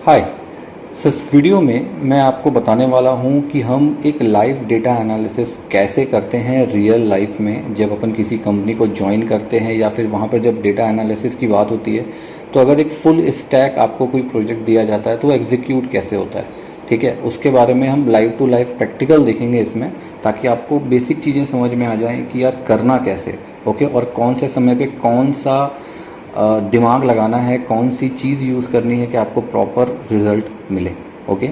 हाय। सो इस वीडियो में मैं आपको बताने वाला हूं कि हम एक लाइव डेटा एनालिसिस कैसे करते हैं रियल लाइफ में जब अपन किसी कंपनी को ज्वाइन करते हैं या फिर वहां पर जब डेटा एनालिसिस की बात होती है। तो अगर एक फुल स्टैक आपको कोई प्रोजेक्ट दिया जाता है तो एग्जीक्यूट कैसे होता है, ठीक है, उसके बारे में हम लाइव टू लाइव प्रैक्टिकल देखेंगे इसमें, ताकि आपको बेसिक चीज़ें समझ में आ जाएं कि यार करना कैसे, ओके, और कौन से समय पे कौन सा दिमाग लगाना है, कौन सी चीज़ यूज़ करनी है कि आपको प्रॉपर रिजल्ट मिले। ओके,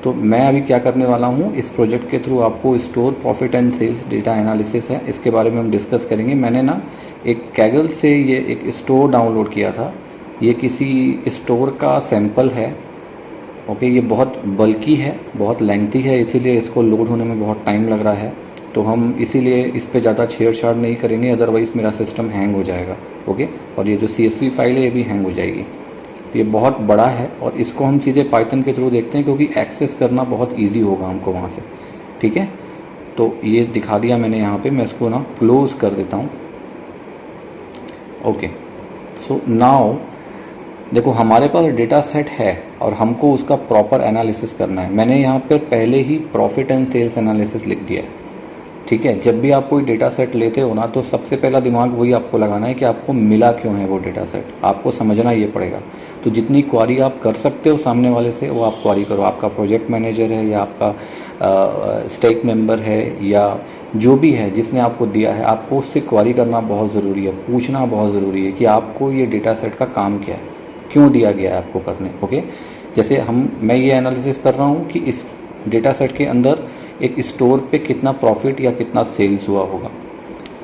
तो मैं अभी क्या करने वाला हूँ, इस प्रोजेक्ट के थ्रू आपको store profit and sales data analysis है, इसके बारे में हम डिस्कस करेंगे। मैंने ना एक कैगल से ये एक स्टोर डाउनलोड किया था। ये किसी स्टोर का सैंपल है। ओके, ये बहुत बल्की है, बहुत लेंथी है, इसीलिए इसको लोड होने में बहुत टाइम लग रहा है। तो हम इसीलिए इस पर ज़्यादा छेड़छाड़ नहीं करेंगे, अदरवाइज़ मेरा सिस्टम हैंग हो जाएगा। ओके, और ये जो CSV फाइल है ये भी हैंग हो जाएगी। तो ये बहुत बड़ा है और इसको हम सीधे पाइथन के थ्रू देखते हैं, क्योंकि एक्सेस करना बहुत ईजी होगा हमको वहाँ से। ठीक है, तो ये दिखा दिया मैंने यहाँ पे। मैं इसको ना क्लोज कर देता हूँ। ओके, सो नाउ देखो, हमारे पास डेटा सेट है और हमको उसका प्रॉपर एनालिसिस करना है। मैंने यहाँ पर पहले ही प्रॉफिट एंड सेल्स एनालिसिस लिख दिया है। ठीक है, जब भी आप कोई डेटा सेट लेते हो ना, तो सबसे पहला दिमाग वही आपको लगाना है कि आपको मिला क्यों है वो डेटा सेट, आपको समझना ये पड़ेगा। तो जितनी क्वारी आप कर सकते हो सामने वाले से, वो आप क्वारी करो। आपका प्रोजेक्ट मैनेजर है या आपका स्टेक मेंबर है या जो भी है जिसने आपको दिया है, आपको उससे क्वारी करना बहुत ज़रूरी है, पूछना बहुत ज़रूरी है कि आपको ये डेटा सेट का काम क्या है, क्यों दिया गया है आपको करने। ओके, जैसे मैं ये एनालिसिस कर रहा हूँ कि इस डेटा सेट के अंदर एक स्टोर पे कितना प्रॉफिट या कितना सेल्स हुआ होगा।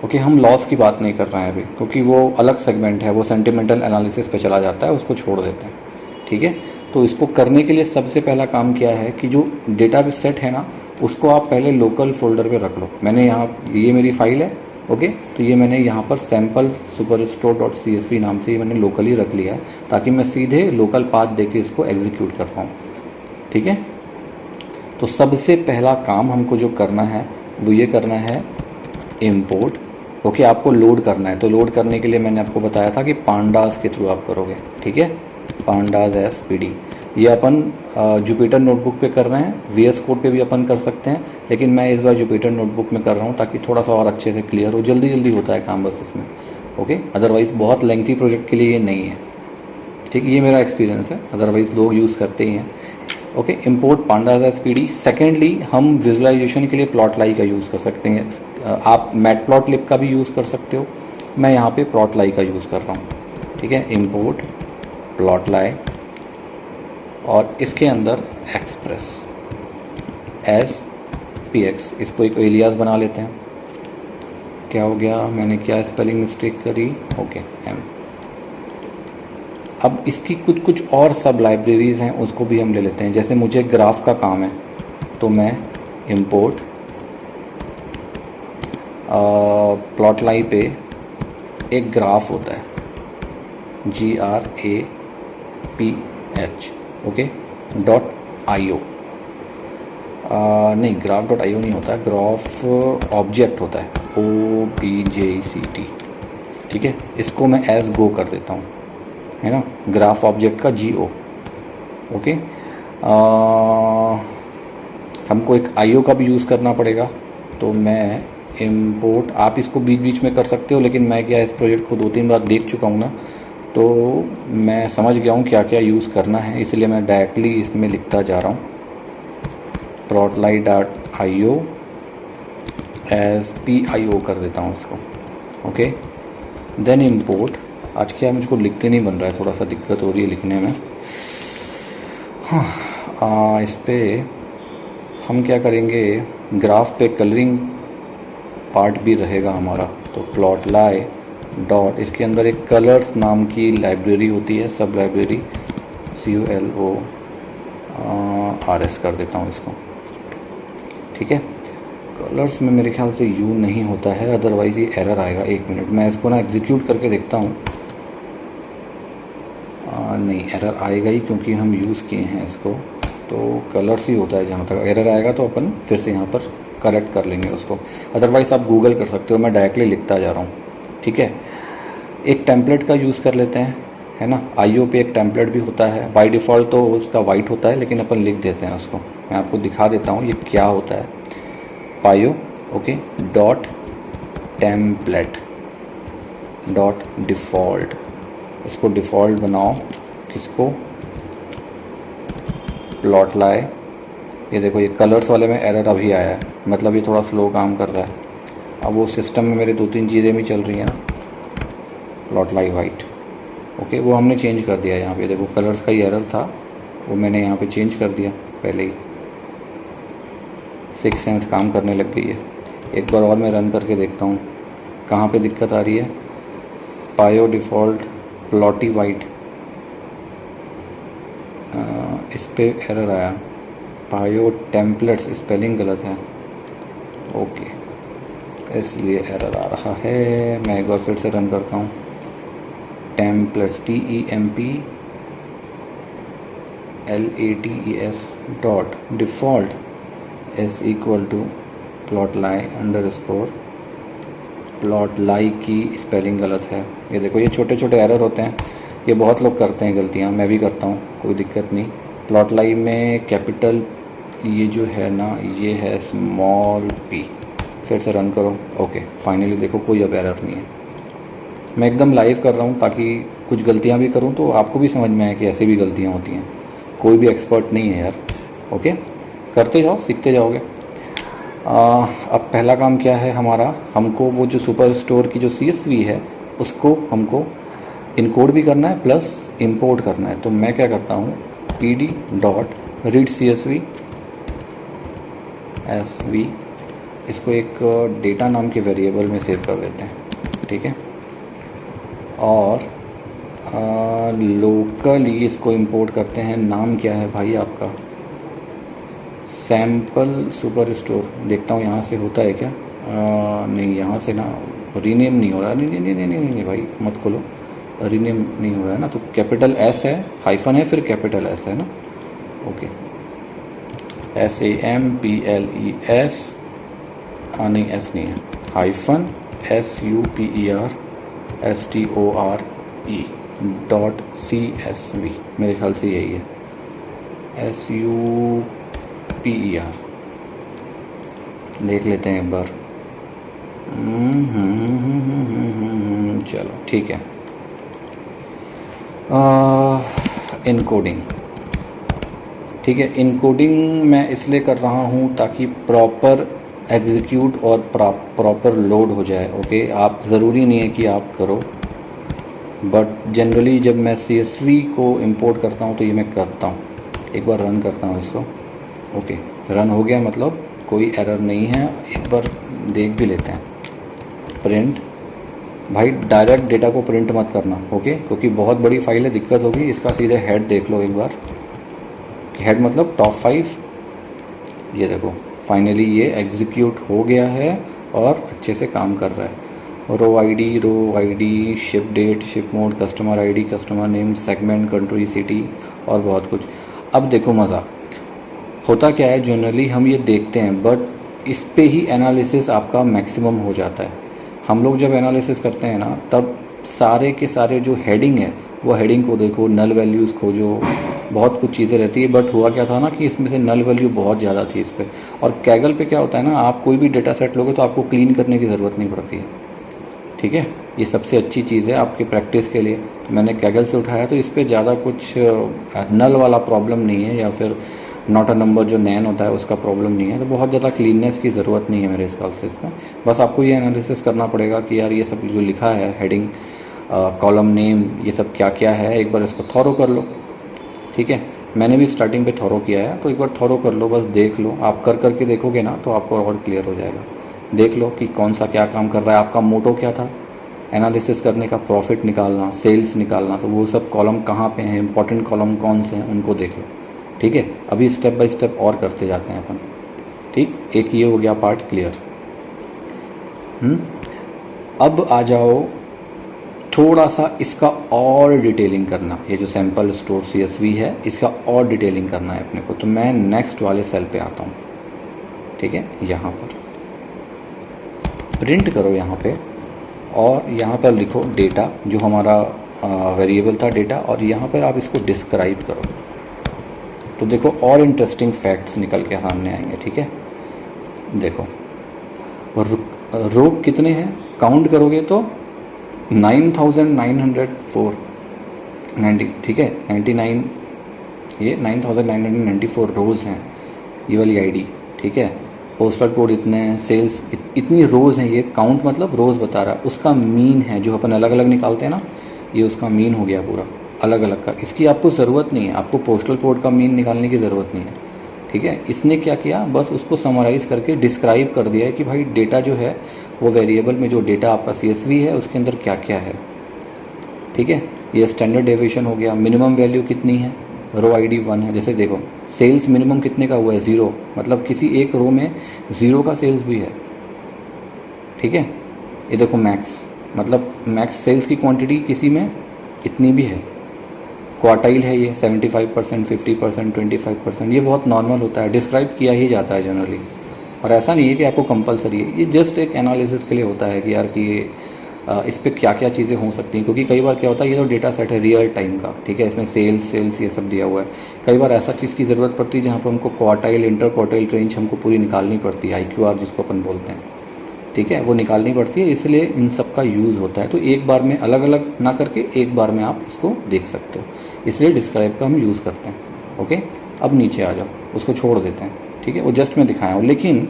ओके, हम लॉस की बात नहीं कर रहे हैं अभी, क्योंकि वो अलग सेगमेंट है, वो सेंटिमेंटल एनालिसिस पे चला जाता है, उसको छोड़ देते हैं। ठीक है, तो इसको करने के लिए सबसे पहला काम क्या है कि जो डेटा सेट है ना, उसको आप पहले लोकल फोल्डर पे रख लो। मैंने यहाँ, ये मेरी फाइल है। ओके, तो ये मैंने यहाँ पर सैम्पल superstore.csv नाम से ये मैंने लोकली रख लिया है, ताकि मैं सीधे लोकल पाथ देके इसको एग्जीक्यूट कर पाऊँ। ठीक है, तो सबसे पहला काम हमको जो करना है वो ये करना है, इंपोर्ट। ओके, आपको लोड करना है, तो लोड करने के लिए मैंने आपको बताया था कि पांडास के थ्रू आप करोगे। ठीक है, पांडास SPD, ये अपन जुपिटर नोटबुक पे कर रहे हैं। VS कोड पे भी अपन कर सकते हैं, लेकिन मैं इस बार जुपिटर नोटबुक में कर रहा हूँ ताकि थोड़ा सा और अच्छे से क्लियर हो, जल्दी जल्दी होता है काम बस इसमें। ओके, अदरवाइज़ बहुत लेंथी प्रोजेक्ट के लिए ये नहीं है। ठीक, ये मेरा एक्सपीरियंस है, अदरवाइज़ लोग यूज़ करते ही हैं। Okay, import pandas SPD। Secondly, हम विजुअलाइजेशन के लिए प्लॉटलाई का यूज़ कर सकते हैं। आप मैटप्लॉटलिब का भी यूज़ कर सकते हो, मैं यहाँ पे प्लॉटलाई का यूज़ कर रहा हूँ। ठीक है, इंपोर्ट प्लॉटलाई और इसके अंदर एक्सप्रेस SPX, इसको एक एलियास बना लेते हैं। क्या हो गया, मैंने क्या स्पेलिंग मिस्टेक करी। ओके, अब इसकी कुछ कुछ और सब लाइब्रेरीज़ हैं, उसको भी हम ले लेते हैं। जैसे मुझे ग्राफ का काम है, तो मैं इंपोर्ट प्लॉटलाई पे एक ग्राफ होता है, GRAPH, ओके, .io, नहीं, graph.io नहीं होता है, ग्राफ ऑब्जेक्ट होता है, OBJECT। ठीक है, इसको मैं एज गो कर देता हूँ, है ना, ग्राफ ऑब्जेक्ट का GO। ओके, हमको एक IO का भी यूज़ करना पड़ेगा, तो मैं इंपोर्ट, आप इसको बीच बीच में कर सकते हो, लेकिन मैं क्या इस प्रोजेक्ट को 2-3 बार देख चुका हूँ ना, तो मैं समझ गया हूँ क्या क्या यूज़ करना है, इसलिए मैं डायरेक्टली इसमें लिखता जा रहा हूँ, plotlight.io एज PIO कर देता हूँ इसको। ओके, देन इंपोर्ट, आज क्या मुझको लिखते नहीं बन रहा है, थोड़ा सा दिक्कत हो रही है लिखने में। हाँ, इस पर हम क्या करेंगे, ग्राफ पे कलरिंग पार्ट भी रहेगा हमारा, तो प्लॉटलाई डॉट, इसके अंदर एक कलर्स नाम की लाइब्रेरी होती है, सब लाइब्रेरी, COLORS कर देता हूँ इसको। ठीक है, कलर्स में मेरे ख्याल से यू नहीं होता है, अदरवाइज़ ये एरर आएगा। 1 मिनट, मैं इसको ना एग्जीक्यूट करके देखता हूँ। नहीं, एरर आएगा ही, क्योंकि हम यूज़ किए हैं इसको, तो कलर्स ही होता है। जहाँ तक एरर आएगा तो अपन फिर से यहाँ पर करेक्ट कर लेंगे उसको, अदरवाइज़ आप गूगल कर सकते हो, मैं डायरेक्टली लिखता जा रहा हूँ। ठीक है, एक टेम्पलेट का यूज़ कर लेते हैं, है ना। आईओ पे एक टेम्पलेट भी होता है, बाय डिफ़ॉल्ट तो उसका वाइट होता है, लेकिन अपन लिख देते हैं उसको। मैं आपको दिखा देता हूँ ये क्या होता है। पायो okay dot template dot default, इसको डिफ़ॉल्ट बनाओ, किसको, प्लॉट लाए। ये देखो ये कलर्स वाले में एरर अभी आया है, मतलब ये थोड़ा स्लो काम कर रहा है। अब वो सिस्टम में मेरे 2-3 चीज़ें भी चल रही हैं ना। प्लॉट लाई वाइट ओके, वो हमने चेंज कर दिया। यहाँ पे देखो कलर्स का ही एरर था, वो मैंने यहाँ पे चेंज कर दिया पहले ही। सिक्स सेंस काम करने लग गई है। एक बार और मैं रन करके देखता हूँ कहाँ पे दिक्कत आ रही है। पायो डिफ़ॉल्ट प्लॉटी वाइट, इस पे एरर आया। पायो टेम्पलेट्स स्पेलिंग गलत है ओके, इसलिए एरर आ रहा है। मैं एक बार फिर से रन करता हूँ। Templates TEMPLATES dot default is equal to plotly underscore, plotly की स्पेलिंग गलत है। ये देखो ये छोटे छोटे एरर होते हैं, ये बहुत लोग करते हैं गलतियाँ, मैं भी करता हूँ, कोई दिक्कत नहीं। प्लॉट लाई में कैपिटल ये जो है ना, ये है स्मॉल p। फिर से रन करो ओके, फाइनली देखो कोई अब एरर नहीं है। मैं एकदम लाइव कर रहा हूँ ताकि कुछ गलतियाँ भी करूँ तो आपको भी समझ में आए कि ऐसे भी गलतियाँ होती हैं। कोई भी एक्सपर्ट नहीं है यार ओके, करते जाओ सीखते जाओगे। अब पहला काम क्या है हमारा, हमको वो जो सुपर स्टोर की जो CSV है उसको हमको इनकोड भी करना है प्लस इंपोर्ट करना है। तो मैं क्या करता हूँ, pd dot read CSV SV, इसको एक डेटा नाम के वेरिएबल में सेव कर देते हैं, ठीक है। और लोकली इसको इंपोर्ट करते हैं। नाम क्या है भाई आपका, सैम्पल सुपर स्टोर। देखता हूँ यहाँ से होता है क्या। नहीं यहाँ से ना रीनेम नहीं हो रहा। नहीं नहीं नहीं नहीं नहीं, नहीं भाई मत खोलो, रीनेम नहीं हो रहा है ना। तो कैपिटल S है, हाइफन है, फिर कैपिटल S है ना ओके। SAMPLES नहीं S नहीं है, hyphen SUPER STORE dot CSV, मेरे ख्याल से यही है SUPER। देख लेते हैं एक बार। चलो ठीक है। इनकोडिंग ठीक है। इनकोडिंग मैं इसलिए कर रहा हूँ ताकि प्रॉपर एग्जीक्यूट और प्रॉपर लोड हो जाए ओके। आप ज़रूरी नहीं है कि आप करो, बट जनरली जब मैं CSV को इंपोर्ट करता हूँ तो ये मैं करता हूँ। एक बार रन करता हूँ इसको ओके, रन हो गया, मतलब कोई एरर नहीं है। एक बार देख भी लेते हैं। प्रिंट, भाई डायरेक्ट डेटा को प्रिंट मत करना ओके, क्योंकि बहुत बड़ी फाइल है, दिक्कत होगी। इसका सीधे हेड देख लो एक बार, हेड मतलब टॉप 5। ये देखो फाइनली ये एग्जीक्यूट हो गया है और अच्छे से काम कर रहा है। Row ID, ship date, ship mode, customer ID, customer name, segment, country, city और बहुत कुछ। अब देखो मज़ा होता क्या है, जनरली हम ये देखते हैं बट इस पे ही एनालिसिस आपका मैक्सिमम हो जाता है। हम लोग जब एनालिसिस करते हैं ना तब सारे के सारे जो हेडिंग है वो हेडिंग को देखो, नल वैल्यूज़ खोजो, बहुत कुछ चीज़ें रहती है। बट हुआ क्या था ना कि इसमें से नल वैल्यू बहुत ज़्यादा थी इस पर। और कैगल पे क्या होता है ना, आप कोई भी डेटा सेट लोगे तो आपको क्लीन करने की ज़रूरत नहीं पड़ती है, ठीक है। ये सबसे अच्छी चीज़ है आपकी प्रैक्टिस के लिए। तो मैंने कैगल से उठाया तो इस पर ज़्यादा कुछ नल वाला प्रॉब्लम नहीं है, या फिर नॉट अ नंबर जो नैन होता है उसका प्रॉब्लम नहीं है। तो बहुत ज़्यादा क्लीननेस की ज़रूरत नहीं है मेरे हिसाब से इसमें। बस आपको ये एनालिसिस करना पड़ेगा कि यार ये सब जो लिखा है हेडिंग, कॉलम नेम, ये सब क्या क्या है, एक बार इसको थॉरो कर लो, ठीक है। मैंने भी स्टार्टिंग पे थॉरो किया है, तो एक बार थॉरो कर लो, बस देख लो। आप कर करके देखोगे ना तो आपको और क्लियर हो जाएगा। देख लो कि कौन सा क्या काम कर रहा है, आपका मोटो क्या था एनालिसिस करने का, प्रॉफिट निकालना, सेल्स निकालना। तो वो सब कॉलम कहाँ पे हैं, इंपॉर्टेंट कॉलम कौन से हैं, उनको देख लो, ठीक है। अभी स्टेप बाय स्टेप और करते जाते हैं अपन, ठीक। एक ये हो गया पार्ट क्लियर। अब आ जाओ थोड़ा सा इसका और डिटेलिंग करना। ये जो सैम्पल स्टोर CSV है इसका और डिटेलिंग करना है अपने को। तो मैं नेक्स्ट वाले सेल पे आता हूँ, ठीक है। यहाँ पर प्रिंट करो यहाँ पे, और यहाँ पर लिखो डेटा जो हमारा वेरिएबल था डेटा, और यहाँ पर आप इसको डिस्क्राइब करो तो देखो और इंटरेस्टिंग फैक्ट्स निकल के सामने आएंगे। ठीक है, देखो रो कितने हैं काउंट करोगे तो 9904 90, ठीक है 99, ये 9994 रोज़ हैं ये वाली आईडी। ठीक है, पोस्टल कोड इतने हैं, सेल्स इतनी रोज़ हैं, ये काउंट मतलब रोज़ बता रहा है। उसका मीन है जो अपन अलग अलग निकालते हैं ना, ये उसका मीन हो गया पूरा अलग अलग का। इसकी आपको ज़रूरत नहीं है, आपको पोस्टल कोड का मीन निकालने की ज़रूरत नहीं है। ठीक है, इसने क्या किया, बस उसको समराइज़ करके डिस्क्राइब कर दिया है कि भाई डेटा जो है वो वेरिएबल में जो डेटा आपका CSV है उसके अंदर क्या क्या है। ठीक है, ये स्टैंडर्ड डेविएशन हो गया। मिनिमम वैल्यू कितनी है, रो आईडी 1 है। जैसे देखो सेल्स मिनिमम कितने का हुआ है, 0, मतलब किसी एक रो में 0 का सेल्स भी है। ठीक है, ये देखो मैक्स, मतलब मैक्स सेल्स की क्वांटिटी किसी में इतनी भी है। क्वार्टाइल है ये 75%, 50%, 25%, ये बहुत नॉर्मल होता है, डिस्क्राइब किया ही जाता है जनरली। और ऐसा नहीं है कि आपको कंपलसरी है, ये जस्ट एक एनालिसिस के लिए होता है कि यार कि ये इस पर क्या क्या चीज़ें हो सकती हैं। क्योंकि कई बार क्या होता है, ये तो डेटा सेट है रियल टाइम का। ठीक है, इसमें सेल्स ये सब दिया हुआ है। कई बार ऐसा चीज़ की ज़रूरत पड़ती है जहाँ पर हमको क्वार्टाइल, इंटर क्वार्टाइल रेंज हमको पूरी निकालनी पड़ती है, IQR जिसको अपन बोलते हैं। ठीक है, वो निकालनी पड़ती है, इसलिए इन सब का यूज़ होता है। तो एक बार में अलग अलग ना करके एक बार में आप इसको देख सकते हो, इसलिए डिस्क्राइब का हम यूज़ करते हैं। ओके, अब नीचे आ जाओ, उसको छोड़ देते हैं। ठीक है, वो जस्ट मैं दिखाया हूँ, लेकिन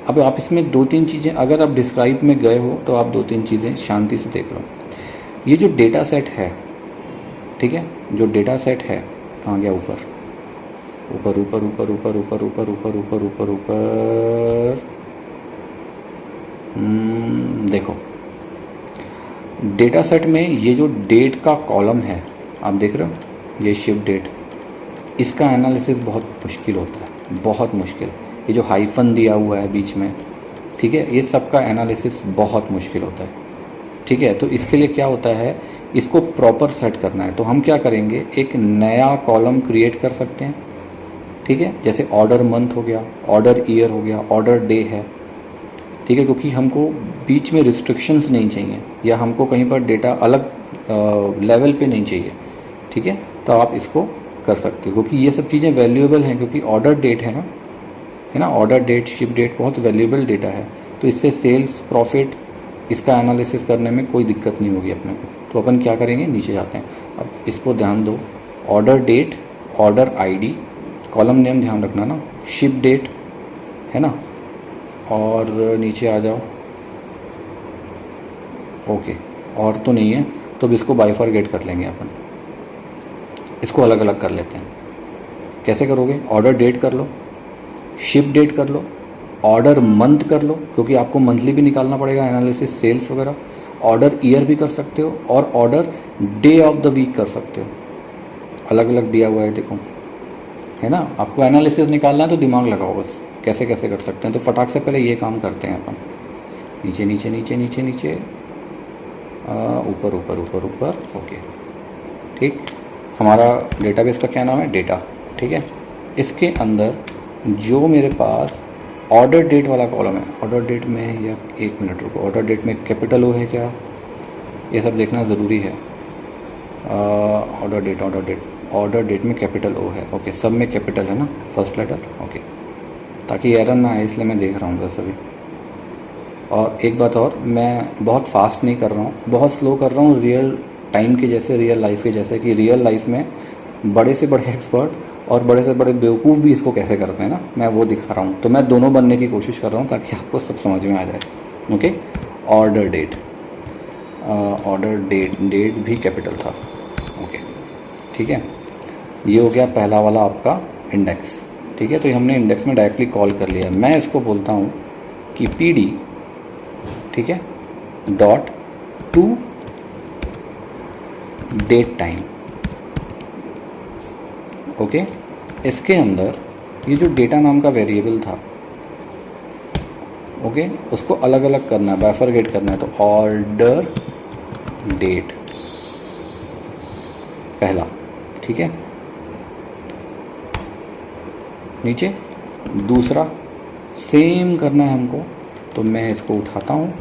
अब आप इसमें 2-3 चीज़ें, अगर आप डिस्क्राइब में गए हो तो आप 2-3 चीज़ें शांति से देख लो। ये जो डेटा सेट है, ठीक है, जो डेटा सेट है कहाँ गया, ऊपर ऊपर ऊपर ऊपर ऊपर ऊपर ऊपर ऊपर ऊपर ऊपर ऊपर देखो डेटा सेट में ये जो डेट का कॉलम है आप देख रहे हो, ये शिप डेट, इसका एनालिसिस बहुत मुश्किल होता है, बहुत मुश्किल। ये जो हाइफन दिया हुआ है बीच में, ठीक है, ये सब का एनालिसिस बहुत मुश्किल होता है। ठीक है, तो इसके लिए क्या होता है, इसको प्रॉपर सेट करना है। तो हम क्या करेंगे, एक नया कॉलम क्रिएट कर सकते हैं। ठीक है, जैसे ऑर्डर मंथ हो गया, ऑर्डर ईयर हो गया, ऑर्डर डे है। ठीक है, क्योंकि हमको बीच में रिस्ट्रिक्शंस नहीं चाहिए, या हमको कहीं पर डेटा अलग लेवल पे नहीं चाहिए। ठीक है, तो आप इसको कर सकते हो, क्योंकि ये सब चीज़ें वैल्यूएबल हैं, क्योंकि ऑर्डर डेट है ना, ऑर्डर डेट, शिप डेट बहुत वैल्यूएबल डेटा है। तो इससे सेल्स, प्रॉफिट, इसका एनालिसिस करने में कोई दिक्कत नहीं होगी अपने को। तो अपन क्या करेंगे, नीचे जाते हैं। अब इसको ध्यान दो, order date, order ID, column name ध्यान रखना ना, शिप डेट है ना, और नीचे आ जाओ। ओके, और तो नहीं है, तो अब इसको बाइफरगेट कर लेंगे अपन, इसको अलग अलग कर लेते हैं। कैसे करोगे, ऑर्डर डेट कर लो, शिप डेट कर लो, ऑर्डर मंथ कर लो, क्योंकि आपको मंथली भी निकालना पड़ेगा एनालिसिस, सेल्स वगैरह। ऑर्डर ईयर भी कर सकते हो, और order day of the week कर सकते हो। अलग अलग दिया हुआ है देखो, है ना। आपको एनालिसिस निकालना है तो दिमाग लगाओ बस, कैसे कैसे कर सकते हैं। तो फटाक से पहले ये काम करते हैं अपन, नीचे नीचे नीचे नीचे नीचे, ऊपर ऊपर ऊपर ऊपर। ओके, ठीक, हमारा डेटाबेस का क्या नाम है, डेटा। ठीक है, इसके अंदर जो मेरे पास ऑर्डर डेट वाला कॉलम है, ऑर्डर डेट में, या 1 मिनट रुको, ऑर्डर डेट में कैपिटल ओ है क्या, ये सब देखना ज़रूरी है। ऑर्डर डेट, ऑर्डर डेट में कैपिटल ओ है। ओके, सब में कैपिटल है ना, फर्स्ट लेटर। ओके, ताकि एरर ना आए, इसलिए मैं देख रहा हूँ बस अभी। और एक बात और, मैं बहुत फास्ट नहीं कर रहा हूँ, बहुत स्लो कर रहा हूँ, रियल टाइम के जैसे, रियल लाइफ के जैसे, कि रियल लाइफ में बड़े से बड़े एक्सपर्ट और बड़े से बड़े बेवकूफ़ भी इसको कैसे करते हैं ना, मैं वो दिखा रहा हूँ। तो मैं दोनों बनने की कोशिश कर रहा हूँ ताकि आपको सब समझ में आ जाए। Okay, order date, order date, date भी कैपिटल था। ओके, ठीक है, ये हो गया पहला वाला आपका इंडेक्स। ठीक है, तो ये हमने इंडेक्स में डायरेक्टली कॉल कर लिया। मैं इसको बोलता हूँ कि PD, ठीक है, dot to date time. Okay, इसके अंदर ये जो डेटा नाम का वेरिएबल था, ओके, उसको अलग अलग करना है, बाइफरगेट करना है। तो ऑर्डर डेट पहला, ठीक है, नीचे दूसरा सेम करना है हमको। तो मैं इसको उठाता हूँ,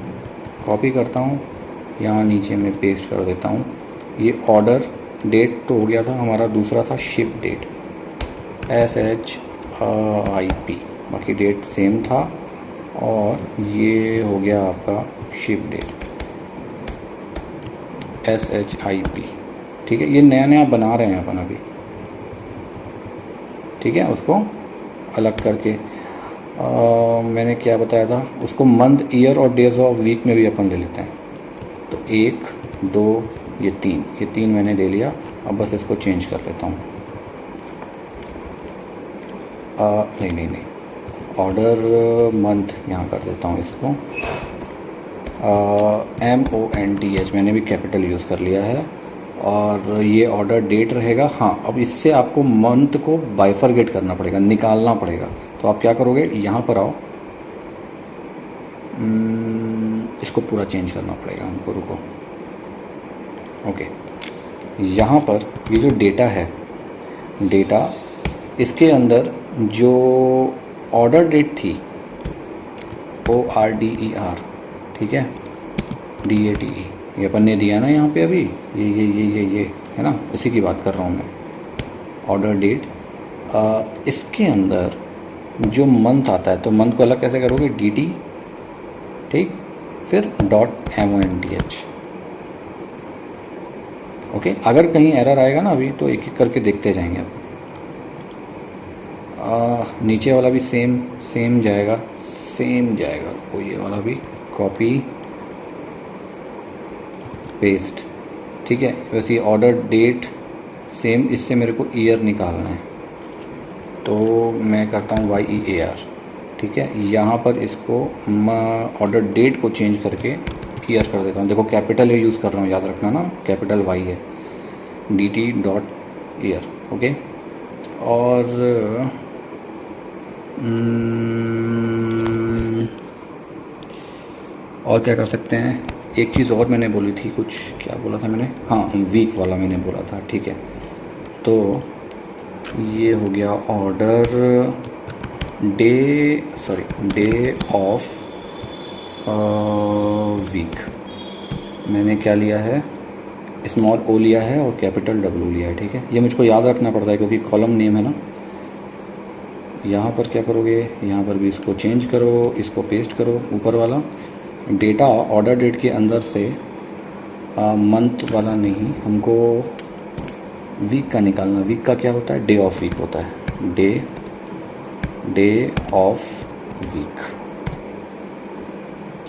कॉपी करता हूँ, यहाँ नीचे में पेस्ट कर देता हूँ, ये ऑर्डर डेट तो हो गया था हमारा, दूसरा था शिप डेट SHIP, बाकी डेट सेम था। और ये हो गया आपका शिप डेट SHIP। ठीक है, ये नया नया बना रहे हैं अपन अभी, ठीक है, उसको अलग करके। मैंने क्या बताया था उसको, मंथ, ईयर और डेज ऑफ वीक में भी अपन ले लेते हैं। तो 1 2 ये 3 मैंने ले लिया। अब बस इसको चेंज कर लेता हूँ। नहीं, ऑर्डर मंथ यहाँ कर देता हूँ इसको। MONTH मैंने भी कैपिटल यूज़ कर लिया है। और ये ऑर्डर डेट रहेगा। हाँ, अब इससे आपको मंथ को बाइफरगेट करना पड़ेगा, निकालना पड़ेगा। तो आप क्या करोगे, यहाँ पर आओ, इसको पूरा चेंज करना पड़ेगा हमको, रुको। ओके, यहाँ पर ये जो डेटा है, डेटा इसके अंदर जो ऑर्डर डेट थी ORDER, ठीक है, DATE, ये अपन ने दिया ना यहाँ पे अभी, ये है ना, इसी की बात कर रहा हूँ मैं। ऑर्डर डेट, इसके अंदर जो मंथ आता है, तो मंथ को अलग कैसे करोगे, DT, ठीक, फिर .MONTH। ओके, अगर कहीं एरर आएगा ना अभी, तो एक एक करके देखते जाएंगे अब। नीचे वाला भी सेम जाएगा, रुको, ये वाला भी कॉपी पेस्ट, ठीक है। वैसे ये ऑर्डर डेट सेम, इससे मेरे को ईयर निकालना है, तो मैं करता हूँ YEAR, ठीक है। यहाँ पर इसको ऑर्डर डेट को चेंज करके ईयर कर देता हूँ। देखो कैपिटल यूज़ कर रहा हूँ, याद रखना ना, कैपिटल Y है, DT.EAR, ओके। और क्या कर सकते हैं, एक चीज़ और मैंने बोली थी, कुछ क्या बोला था मैंने, हाँ, वीक वाला मैंने बोला था, ठीक है। तो ये हो गया ऑर्डर डे ऑफ वीक। मैंने क्या लिया है, स्मॉल O लिया है और कैपिटल W लिया है, ठीक है। ये मुझको याद रखना पड़ता है क्योंकि कॉलम नेम है ना। यहाँ पर क्या करोगे, यहाँ पर भी इसको चेंज करो, इसको पेस्ट करो, ऊपर वाला डेटा ऑर्डर डेट के अंदर से मंथ वाला नहीं, हमको वीक का निकालना। वीक का क्या होता है, डे ऑफ वीक होता है, डे ऑफ वीक,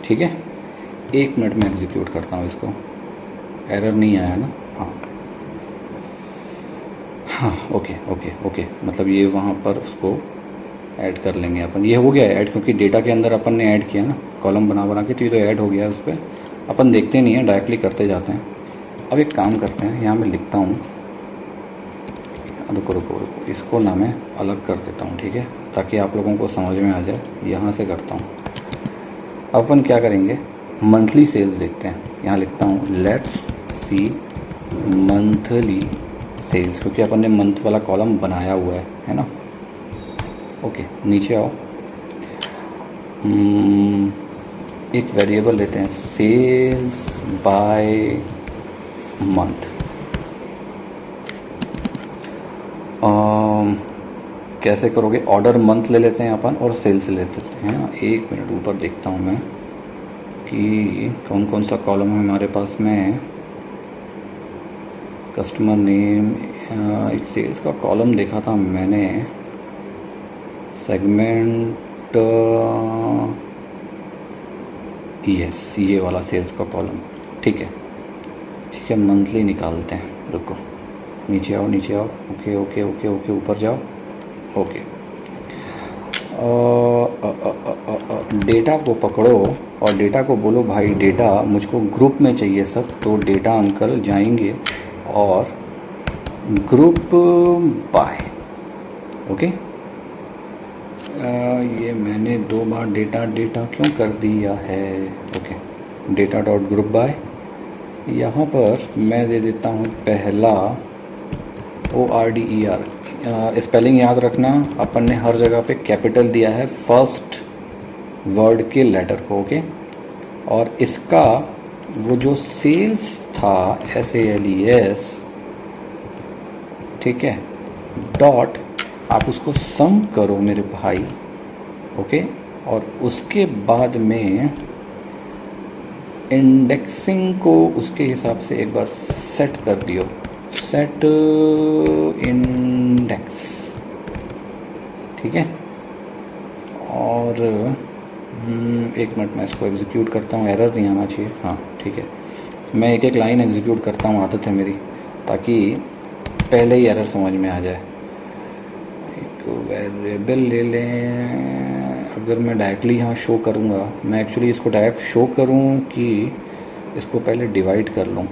ठीक है। 1 मिनट में एग्जीक्यूट करता हूँ इसको, एरर नहीं आया ना, हाँ, ओके, मतलब ये वहाँ पर उसको ऐड कर लेंगे अपन। ये हो गया है ऐड, क्योंकि डेटा के अंदर अपन ने ऐड किया ना, कॉलम बना के, तो ये तो ऐड हो गया है उस पर। अपन देखते नहीं हैं, डायरेक्टली करते जाते हैं। अब एक काम करते हैं, यहाँ मैं लिखता हूँ, रुको, इसको ना मैं अलग कर देता हूँ, ठीक है, ताकि आप लोगों को समझ में आ जाए। यहाँ से करता हूँ। अपन क्या करेंगे, मंथली सेल्स देखते हैं। यहाँ लिखता हूँ लेट्स सी मंथली सेल्स, क्योंकि अपन ने मंथ वाला कॉलम बनाया हुआ है ना। ओके, नीचे आओ, एक वेरिएबल लेते हैं, सेल्स बाय मंथ। कैसे करोगे, ऑर्डर मंथ ले लेते हैं अपन और सेल्स ले लेते हैं। 1 मिनट ऊपर देखता हूँ मैं कि कौन कौन सा कॉलम है हमारे पास में। कस्टमर नेम, एक सेल्स का कॉलम देखा था मैंने, सेगमेंट, यस, ये वाला सेल्स का कॉलम, ठीक है। मंथली निकालते हैं, रुको, नीचे आओ, ओके, ऊपर जाओ, ओके। डेटा को पकड़ो और डेटा को बोलो, भाई डेटा मुझको ग्रुप में चाहिए सब। तो डेटा अंकल जाएंगे और ग्रुप बाय, ओके। ये मैंने 2 बार डेटा क्यों कर दिया है, okay. Data dot group by, यहाँ पर मैं दे देता हूँ पहला ORDER। स्पेलिंग याद रखना, अपन ने हर जगह पे कैपिटल दिया है फर्स्ट वर्ड के लेटर को, ओके। और इसका वो जो सेल्स था SALES, ठीक है, डॉट आप उसको सम करो मेरे भाई, ओके, और उसके बाद में इंडेक्सिंग को उसके हिसाब से एक बार सेट कर दियो, सेट इंडेक्स, ठीक है। और एक मिनट मैं इसको एग्जीक्यूट करता हूँ, एरर नहीं आना चाहिए, हाँ ठीक है। मैं एक एक लाइन एग्जीक्यूट करता हूँ, आदत है मेरी, ताकि पहले ही एरर समझ में आ जाए। एक वेरिएबल ले लें, अगर मैं डायरेक्टली यहाँ शो करूँगा, मैं एक्चुअली इसको डायरेक्ट शो करूँ कि इसको पहले डिवाइड कर लूँ,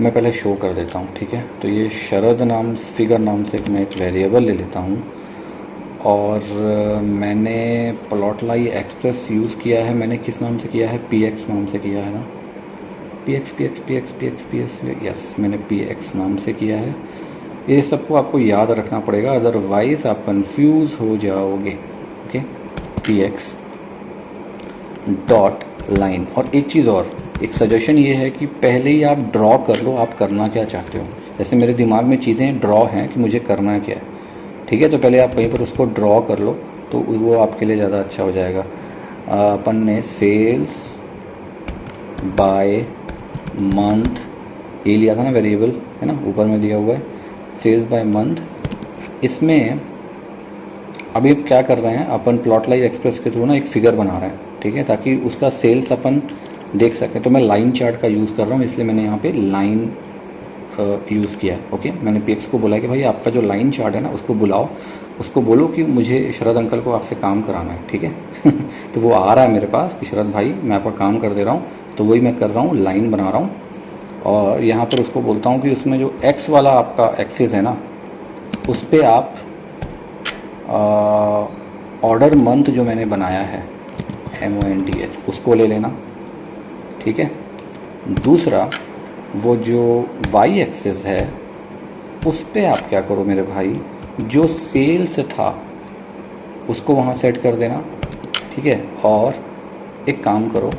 मैं पहले शो कर देता हूँ, ठीक है। तो ये शरद नाम फिगर नाम से मैं एक वेरिएबल ले लेता हूँ, और मैंने प्लॉटलाई एक्सप्रेस यूज़ किया है, मैंने किस नाम से किया है, px नाम से किया है ना, px, यस, मैंने px नाम से किया है। ये सबको आपको याद रखना पड़ेगा, अदरवाइज़ आप कंफ्यूज हो जाओगे, ओके। px डॉट लाइन, और एक चीज़ और, एक सजेशन ये है कि पहले ही आप ड्रॉ कर लो आप करना क्या चाहते हो। जैसे मेरे दिमाग में चीज़ें ड्रॉ हैं कि मुझे करना क्या है, ठीक है, तो पहले आप वहीं पर उसको ड्रॉ कर लो, तो वो आपके लिए ज़्यादा अच्छा हो जाएगा। अपन ने सेल्स बाय मंथ ये लिया था ना वेरिएबल, है ना, ऊपर में दिया हुआ है सेल्स बाय मंथ। इसमें अभी क्या कर रहे हैं अपन, प्लॉटलाई एक्सप्रेस के थ्रू ना एक फिगर बना रहे हैं, ठीक है, ताकि उसका सेल्स अपन देख सकें। तो मैं लाइन चार्ट का यूज़ कर रहा हूँ, इसलिए मैंने यहाँ पे लाइन यूज़ किया है, ओके। मैंने px को बोला कि भाई आपका जो लाइन चार्ट है ना उसको बुलाओ, उसको बोलो कि मुझे शरद अंकल को आपसे काम कराना है, ठीक है। तो वो आ रहा है मेरे पास कि शरद भाई मैं आपका काम कर दे रहा हूँ, तो वही मैं कर रहा हूँ, लाइन बना रहा हूँ। और यहाँ पर उसको बोलता हूँ कि उसमें जो x वाला आपका एक्सिस है ना, उस पर आप ऑर्डर मंथ जो मैंने बनाया है MONTH उसको ले लेना, ठीक है। दूसरा वो जो y एक्सिस है उस पे आप क्या करो मेरे भाई, जो सेल्स था उसको वहाँ सेट कर देना, ठीक है। और एक काम करो,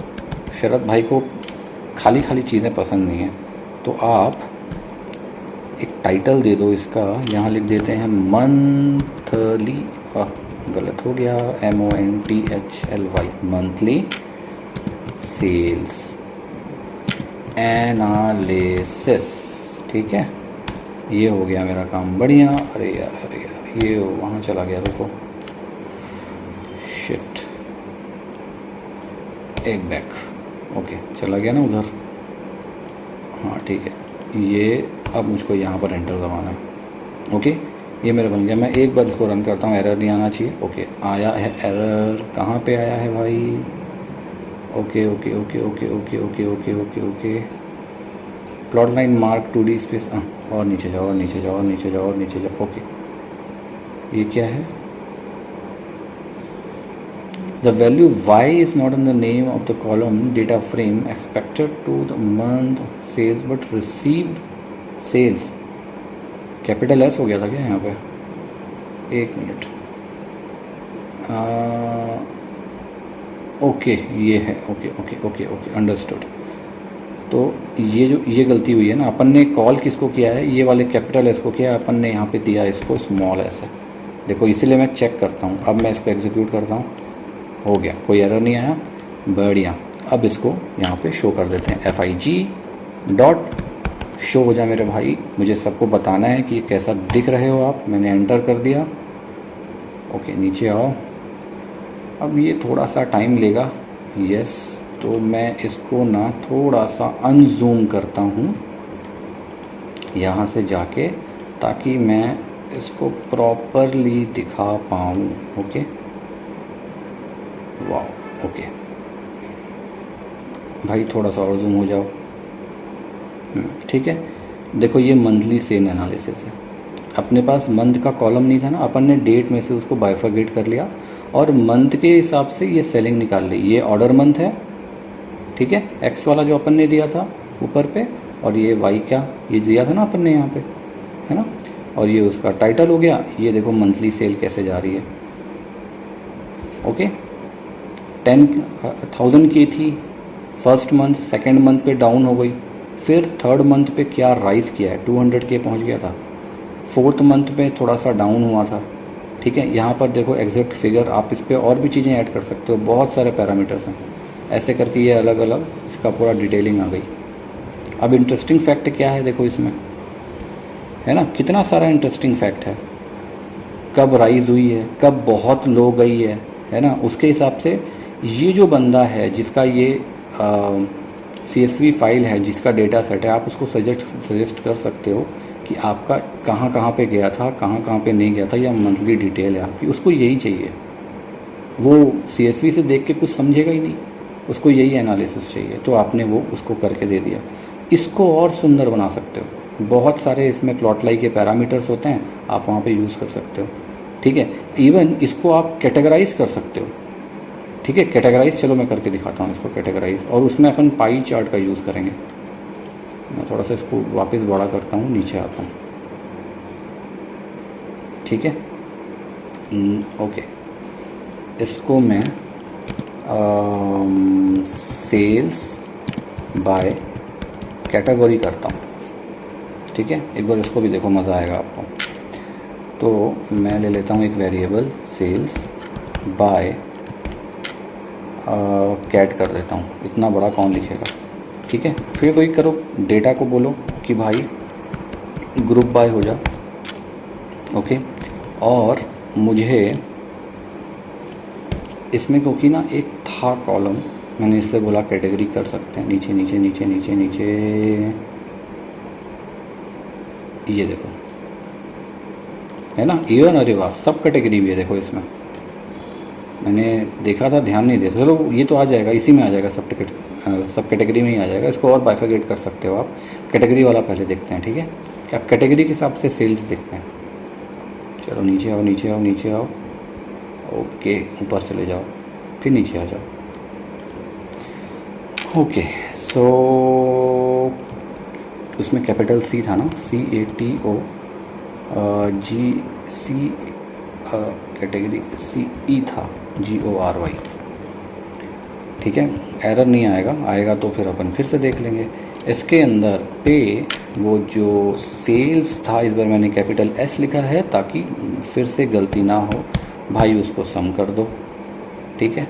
शरद भाई को खाली खाली चीज़ें पसंद नहीं है, तो आप एक टाइटल दे दो इसका, यहाँ लिख देते हैं मंथली, गलत हो गया, MONTHLY, मंथली सेल्स एनालिसिस, ठीक है। ये हो गया मेरा काम, बढ़िया। अरे यार ये वहाँ चला गया, रुको, शिट, एक बैक, ओके, चला गया ना उधर, हाँ ठीक है। ये अब मुझको यहाँ पर एंटर दबाना है, ओके, ये मेरा बन गया। मैं एक बार इसको रन करता हूँ, एरर नहीं आना चाहिए, ओके। आया है एरर, कहाँ पे आया है भाई, okay okay okay okay okay okay okay okay okay, plot line mark 2D space, और नीचे जाओ और नीचे जाओ और नीचे जाओ और नीचे जाओ, ओके। ये क्या है, the value y is not in the name of the column data frame expected to the month sales but received sales, capital S हो गया था क्या यहाँ पे, एक मिनट, ओके ये है, okay okay okay okay, understood. तो ये गलती हुई है ना, अपन ने कॉल किसको किया है, ये वाले कैपिटल S को किया, अपन ने यहाँ पे दिया इसको स्मॉल s है, देखो, इसीलिए मैं चेक करता हूँ। अब मैं इसको एग्जीक्यूट करता हूँ, हो गया, कोई एरर नहीं आया, बढ़िया। अब इसको यहाँ पे शो कर देते हैं, FIG डॉट शो हो जाए मेरे भाई, मुझे सबको बताना है कि ये कैसा दिख रहे हो आप। मैंने एंटर कर दिया, ओके, नीचे आओ। अब ये थोड़ा सा टाइम लेगा, यस, तो मैं इसको ना थोड़ा सा अनजूम करता हूँ यहाँ से जाके, ताकि मैं इसको प्रॉपरली दिखा पाऊँ, ओके, वाह, ओके भाई, थोड़ा सा और जूम हो जाओ, ठीक है। देखो ये मंथली सेल एनालिसिस है, अपने पास मंथ का कॉलम नहीं था ना, अपन ने डेट में से उसको बाइफरगेट कर लिया और मंथ के हिसाब से ये सेलिंग निकाल ली। ये ऑर्डर मंथ है, ठीक है, एक्स वाला जो अपन ने दिया था ऊपर पे, और ये वाई क्या ये दिया था ना अपन ने यहाँ पे, है ना, और ये उसका टाइटल हो गया। ये देखो मंथली सेल कैसे जा रही है, ओके, 10,000 की थी, फर्स्ट मंथ सेकंड मंथ पे डाउन हो गई, फिर थर्ड मंथ पे क्या राइज़ किया है, 200K पहुंच गया था। फोर्थ मंथ पे थोड़ा सा डाउन हुआ था। ठीक है, यहाँ पर देखो एग्जैक्ट फिगर, आप इस पर और भी चीज़ें ऐड कर सकते हो, बहुत सारे पैरामीटर्स हैं। ऐसे करके ये अलग अलग इसका पूरा डिटेलिंग आ गई। अब इंटरेस्टिंग फैक्ट क्या है देखो इसमें, है ना, कितना सारा इंटरेस्टिंग फैक्ट है। कब राइज़ हुई है, कब बहुत लो गई है ना, उसके हिसाब से ये जो बंदा है जिसका ये CSV फाइल है, जिसका डेटा सेट है, आप उसको सजेस्ट कर सकते हो कि आपका कहाँ कहाँ पे गया था, कहाँ कहाँ पे नहीं गया था, या मंथली डिटेल है आपकी, उसको यही चाहिए। वो CSV से देख के कुछ समझेगा ही नहीं, उसको यही एनालिसिस चाहिए, तो आपने वो उसको करके दे दिया। इसको और सुंदर बना सकते हो, बहुत सारे इसमें प्लॉटलाई के पैरामीटर्स होते हैं, आप वहाँ पे यूज़ कर सकते हो। ठीक है, इवन इसको आप कैटेगराइज कर सकते हो। ठीक है, कैटेगराइज, चलो मैं करके दिखाता हूँ इसको कैटेगराइज, और उसमें अपन पाई चार्ट का यूज़ करेंगे। मैं थोड़ा सा इसको वापस बड़ा करता हूँ, नीचे आता हूँ। ठीक है, ओके, इसको मैं सेल्स बाय कैटेगरी करता हूँ। ठीक है, एक बार इसको भी देखो, मज़ा आएगा आपको। तो मैं ले लेता हूँ एक वेरिएबल सेल्स बाय कैट कर देता हूँ, इतना बड़ा कौन लिखेगा। ठीक है, फिर वही करो, डेटा को बोलो कि भाई ग्रुप बाय हो जा। ओके, और मुझे इसमें क्योंकि ना एक था कॉलम, मैंने इसलिए बोला कैटेगरी कर सकते हैं, नीचे नीचे नीचे नीचे नीचे, ये देखो, है ना, इवन, अरे वाह, सब कैटेगरी भी है देखो इसमें, मैंने देखा था, ध्यान नहीं दिया। चलो ये तो आ जाएगा, इसी में आ जाएगा, सब कैटेगरी में ही आ जाएगा। इसको और बाइफरकेट कर सकते हो आप। कैटेगरी वाला पहले देखते हैं। ठीक है, कि आप कैटेगरी के हिसाब से सेल्स देखते हैं। चलो नीचे आओ, नीचे आओ, नीचे आओ, ओके, ऊपर चले जाओ, फिर नीचे आ जाओ। ओके, सो उसमें कैपिटल C था ना, CATO GC, कैटेगरी CE था, GORY। ठीक है, एरर नहीं आएगा, आएगा तो फिर अपन फिर से देख लेंगे। इसके अंदर पे वो जो सेल्स था, इस बार मैंने कैपिटल S लिखा है ताकि फिर से गलती ना हो भाई, उसको सम कर दो। ठीक है,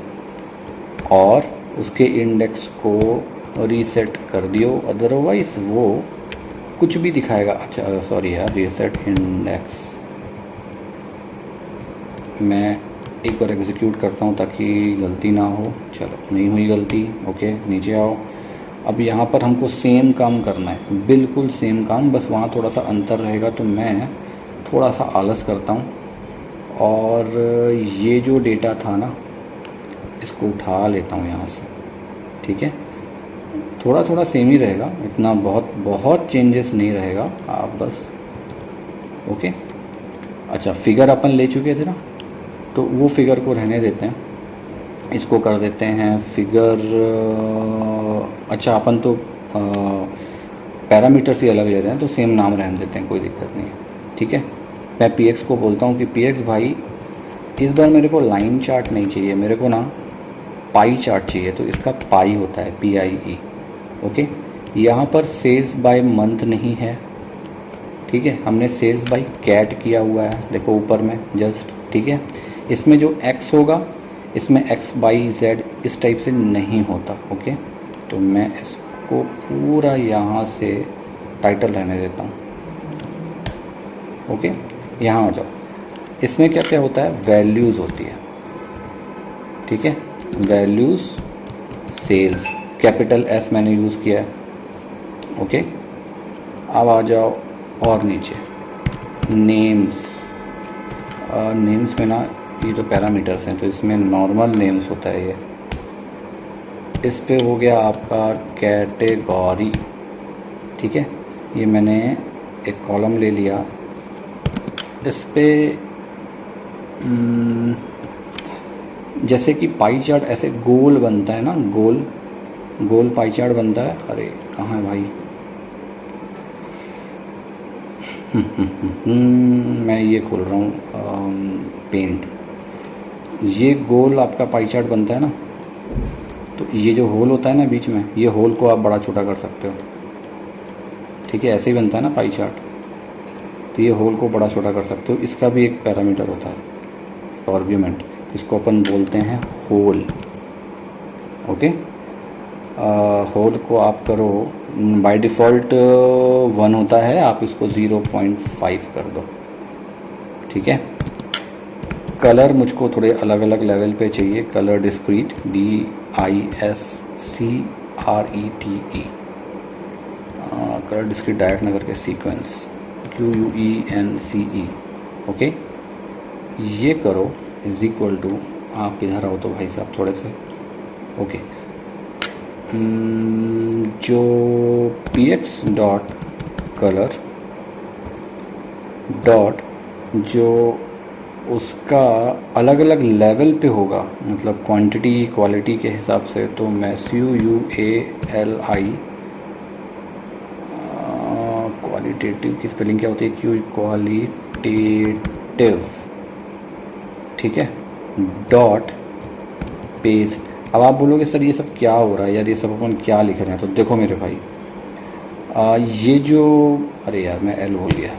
और उसके इंडेक्स को रीसेट कर दियो, अदरवाइज़ वो कुछ भी दिखाएगा। अच्छा सॉरी यार, रीसेट इंडेक्स, मैं एक बार एग्जीक्यूट करता हूँ ताकि गलती ना हो। चलो, नहीं हुई गलती, ओके, नीचे आओ। अब यहाँ पर हमको सेम काम करना है, बिल्कुल सेम काम, बस वहाँ थोड़ा सा अंतर रहेगा, तो मैं थोड़ा सा आलस करता हूँ और ये जो डेटा था ना, इसको उठा लेता हूँ यहाँ से। ठीक है, थोड़ा थोड़ा सेम ही रहेगा, इतना बहुत चेंजेस नहीं रहेगा, आप बस ओके। अच्छा, फिगर अपन ले चुके थे ना, तो वो फिगर को रहने देते हैं, इसको कर देते हैं फिगर। अच्छा, अपन तो पैरामीटर्स ही अलग ले रहे हैं, तो सेम नाम रहने देते हैं, कोई दिक्कत नहीं है। ठीक है, मैं PX को बोलता हूँ कि PX भाई, इस बार मेरे को लाइन चार्ट नहीं चाहिए, मेरे को ना पाई चार्ट चाहिए, तो इसका पाई होता है PIE। ओके, यहाँ पर सेल्स बाय मंथ नहीं है। ठीक है, हमने सेल्स बाय कैट किया हुआ है, देखो ऊपर में जस्ट। ठीक है, इसमें जो X होगा, इसमें XYZ इस टाइप से नहीं होता। ओके, तो मैं इसको पूरा यहाँ से टाइटल रहने देता हूँ। ओके, यहाँ आ जाओ, इसमें क्या क्या होता है, वैल्यूज़ होती है। ठीक है, वैल्यूज़ सेल्स, कैपिटल S मैंने यूज़ किया है। ओके, अब आ जाओ और नीचे नेम्स, नेम्स में ना ये तो पैरामीटर्स हैं, तो इसमें नॉर्मल नेम्स होता है ये। इस पे हो गया आपका कैटेगरी। ठीक है, ये मैंने एक कॉलम ले लिया, इस पे जैसे कि पाई चार्ट ऐसे गोल बनता है ना, गोल गोल पाई चार्ट बनता है। अरे कहाँ है भाई, मैं ये खोल रहा हूँ पेंट, ये गोल आपका पाई चार्ट बनता है ना, तो ये जो होल होता है ना बीच में, ये होल को आप बड़ा छोटा कर सकते हो। ठीक है, ऐसे ही बनता है ना पाई चार्ट, तो ये होल को बड़ा छोटा कर सकते हो। इसका भी एक पैरामीटर होता है, आर्ग्यूमेंट, इसको अपन बोलते हैं होल। ओके, होल को आप करो, बाय डिफ़ॉल्ट 1 होता है, आप इसको 0.5 कर दो। ठीक है, कलर मुझको थोड़े अलग अलग लेवल पे चाहिए। Colour discrete, DISCRETE, colour discrete direct ना करके सीक्वेंस, QUENCE। ओके, ये करो इज इक्वल टू, आप किधर आओ तो भाई साहब थोड़े से। ओके, जो px डॉट कलर डॉट जो उसका अलग अलग लेवल पे होगा, मतलब क्वांटिटी क्वालिटी के हिसाब से, तो मैं QUALI, क्वालिटेटिव की स्पेलिंग क्या होती है, क्यू क्वालिटेटिव, ठीक है, डॉट पेस्ट। अब आप बोलोगे सर ये सब क्या हो रहा है यार, ये सब अपन क्या लिख रहे हैं, तो देखो मेरे भाई, ये जो, अरे यार मैं एल भूल गया,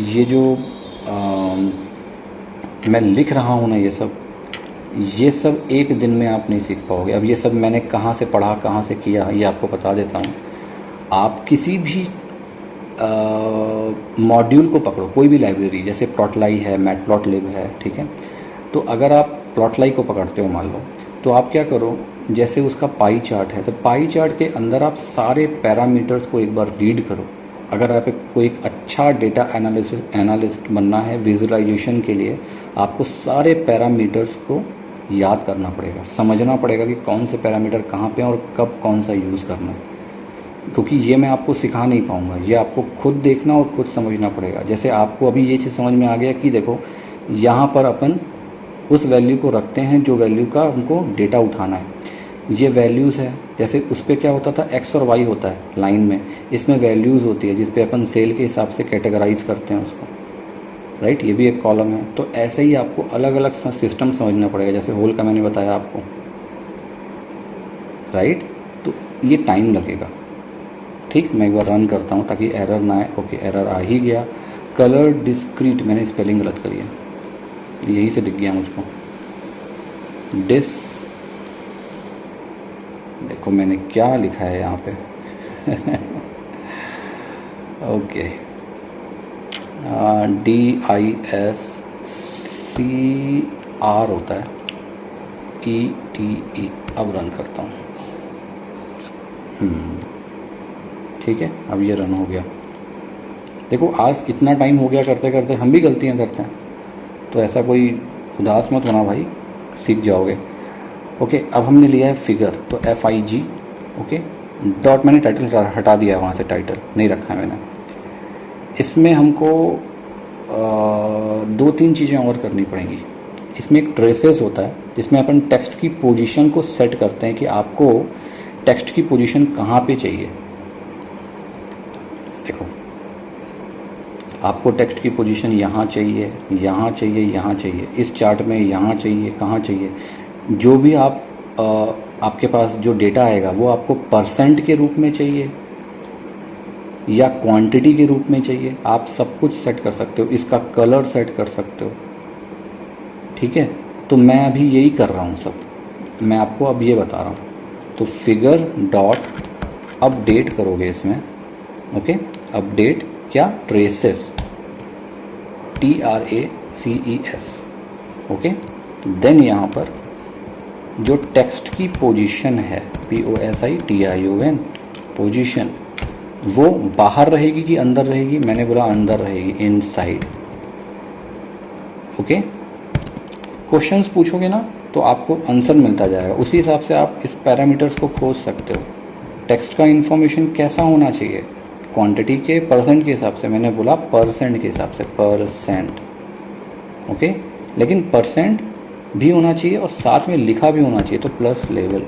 ये जो मैं लिख रहा हूँ ना, ये सब एक दिन में आप नहीं सीख पाओगे। अब ये सब मैंने कहाँ से पढ़ा, कहाँ से किया, ये आपको बता देता हूँ। आप किसी भी मॉड्यूल को पकड़ो, कोई भी लाइब्रेरी, जैसे प्लॉटलाई है, मैटप्लॉटलिब है, ठीक है, तो अगर आप प्लॉटलाई को पकड़ते हो मान लो, तो आप क्या करो, जैसे उसका पाई चार्ट है, तो पाई चार्ट के अंदर आप सारे पैरामीटर्स को एक बार रीड करो। अगर आप कोई एक अच्छा डेटा एनालिस्ट बनना है विजुअलाइजेशन के लिए, आपको सारे पैरामीटर्स को याद करना पड़ेगा, समझना पड़ेगा कि कौन से पैरामीटर कहाँ पे हैं और कब कौन सा यूज़ करना है, क्योंकि ये मैं आपको सिखा नहीं पाऊँगा, ये आपको खुद देखना और खुद समझना पड़ेगा। जैसे आपको अभी ये चीज़ समझ में आ गया कि देखो यहाँ पर अपन उस वैल्यू को रखते हैं जो वैल्यू का हमको डेटा उठाना है। ये वैल्यूज़ है, जैसे उस पर क्या होता था, एक्स और वाई होता है लाइन में, इसमें वैल्यूज़ होती है जिस पे अपन सेल के हिसाब से कैटेगराइज करते हैं उसको, राइट, ये भी एक कॉलम है। तो ऐसे ही आपको अलग अलग सिस्टम समझना पड़ेगा, जैसे होल का मैंने बताया आपको, राइट, तो ये टाइम लगेगा। ठीक, मैं एक बार रन करता हूँ ताकि एरर ना आए। ओके, एरर आ ही गया। कलर डिस्क्रीट, मैंने स्पेलिंग गलत करी है, यहीं से दिख गया मुझको, देखो मैंने क्या लिखा है यहाँ पे ओके, DISCR होता है, ETE। अब रन करता हूँ, ठीक है, अब ये रन हो गया। देखो आज इतना टाइम हो गया करते करते, हम भी गलतियाँ करते हैं, तो ऐसा कोई उदास मत होना भाई, सीख जाओगे। ओके, अब हमने लिया है फिगर, तो FIG। ओके, डॉट मैंने टाइटल हटा दिया है, वहाँ से टाइटल नहीं रखा है मैंने। इसमें हमको 2-3 चीज़ें और करनी पड़ेंगी। इसमें एक ट्रेसेस होता है जिसमें अपन टेक्स्ट की पोजीशन को सेट करते हैं कि आपको टेक्स्ट की पोजीशन कहाँ पे चाहिए। देखो, आपको टेक्स्ट की पोजीशन यहाँ चाहिए, यहाँ चाहिए, यहाँ चाहिए, इस चार्ट में यहाँ चाहिए, कहाँ चाहिए। जो भी आप आपके पास जो डेटा आएगा वो आपको परसेंट के रूप में चाहिए या क्वांटिटी के रूप में चाहिए, आप सब कुछ सेट कर सकते हो। इसका कलर सेट कर सकते हो, ठीक है। तो मैं अभी यही कर रहा हूँ सब, मैं आपको अब ये बता रहा हूँ। तो फिगर डॉट अपडेट करोगे इसमें, ओके, अपडेट क्या, ट्रेसेस, TRACES, ओके। देन यहाँ पर जो टेक्स्ट की पोजीशन है, POSITION, पोजीशन, वो बाहर रहेगी कि अंदर रहेगी, मैंने बोला अंदर रहेगी, इनसाइड, ओके। क्वेश्चंस पूछोगे ना तो आपको आंसर मिलता जाएगा, उसी हिसाब से आप इस पैरामीटर्स को खोज सकते हो। टेक्स्ट का इन्फॉर्मेशन कैसा होना चाहिए, क्वांटिटी के परसेंट के हिसाब से, मैंने बोला परसेंट के हिसाब से, परसेंट, ओके। लेकिन परसेंट भी होना चाहिए और साथ में लिखा भी होना चाहिए, तो प्लस लेवल,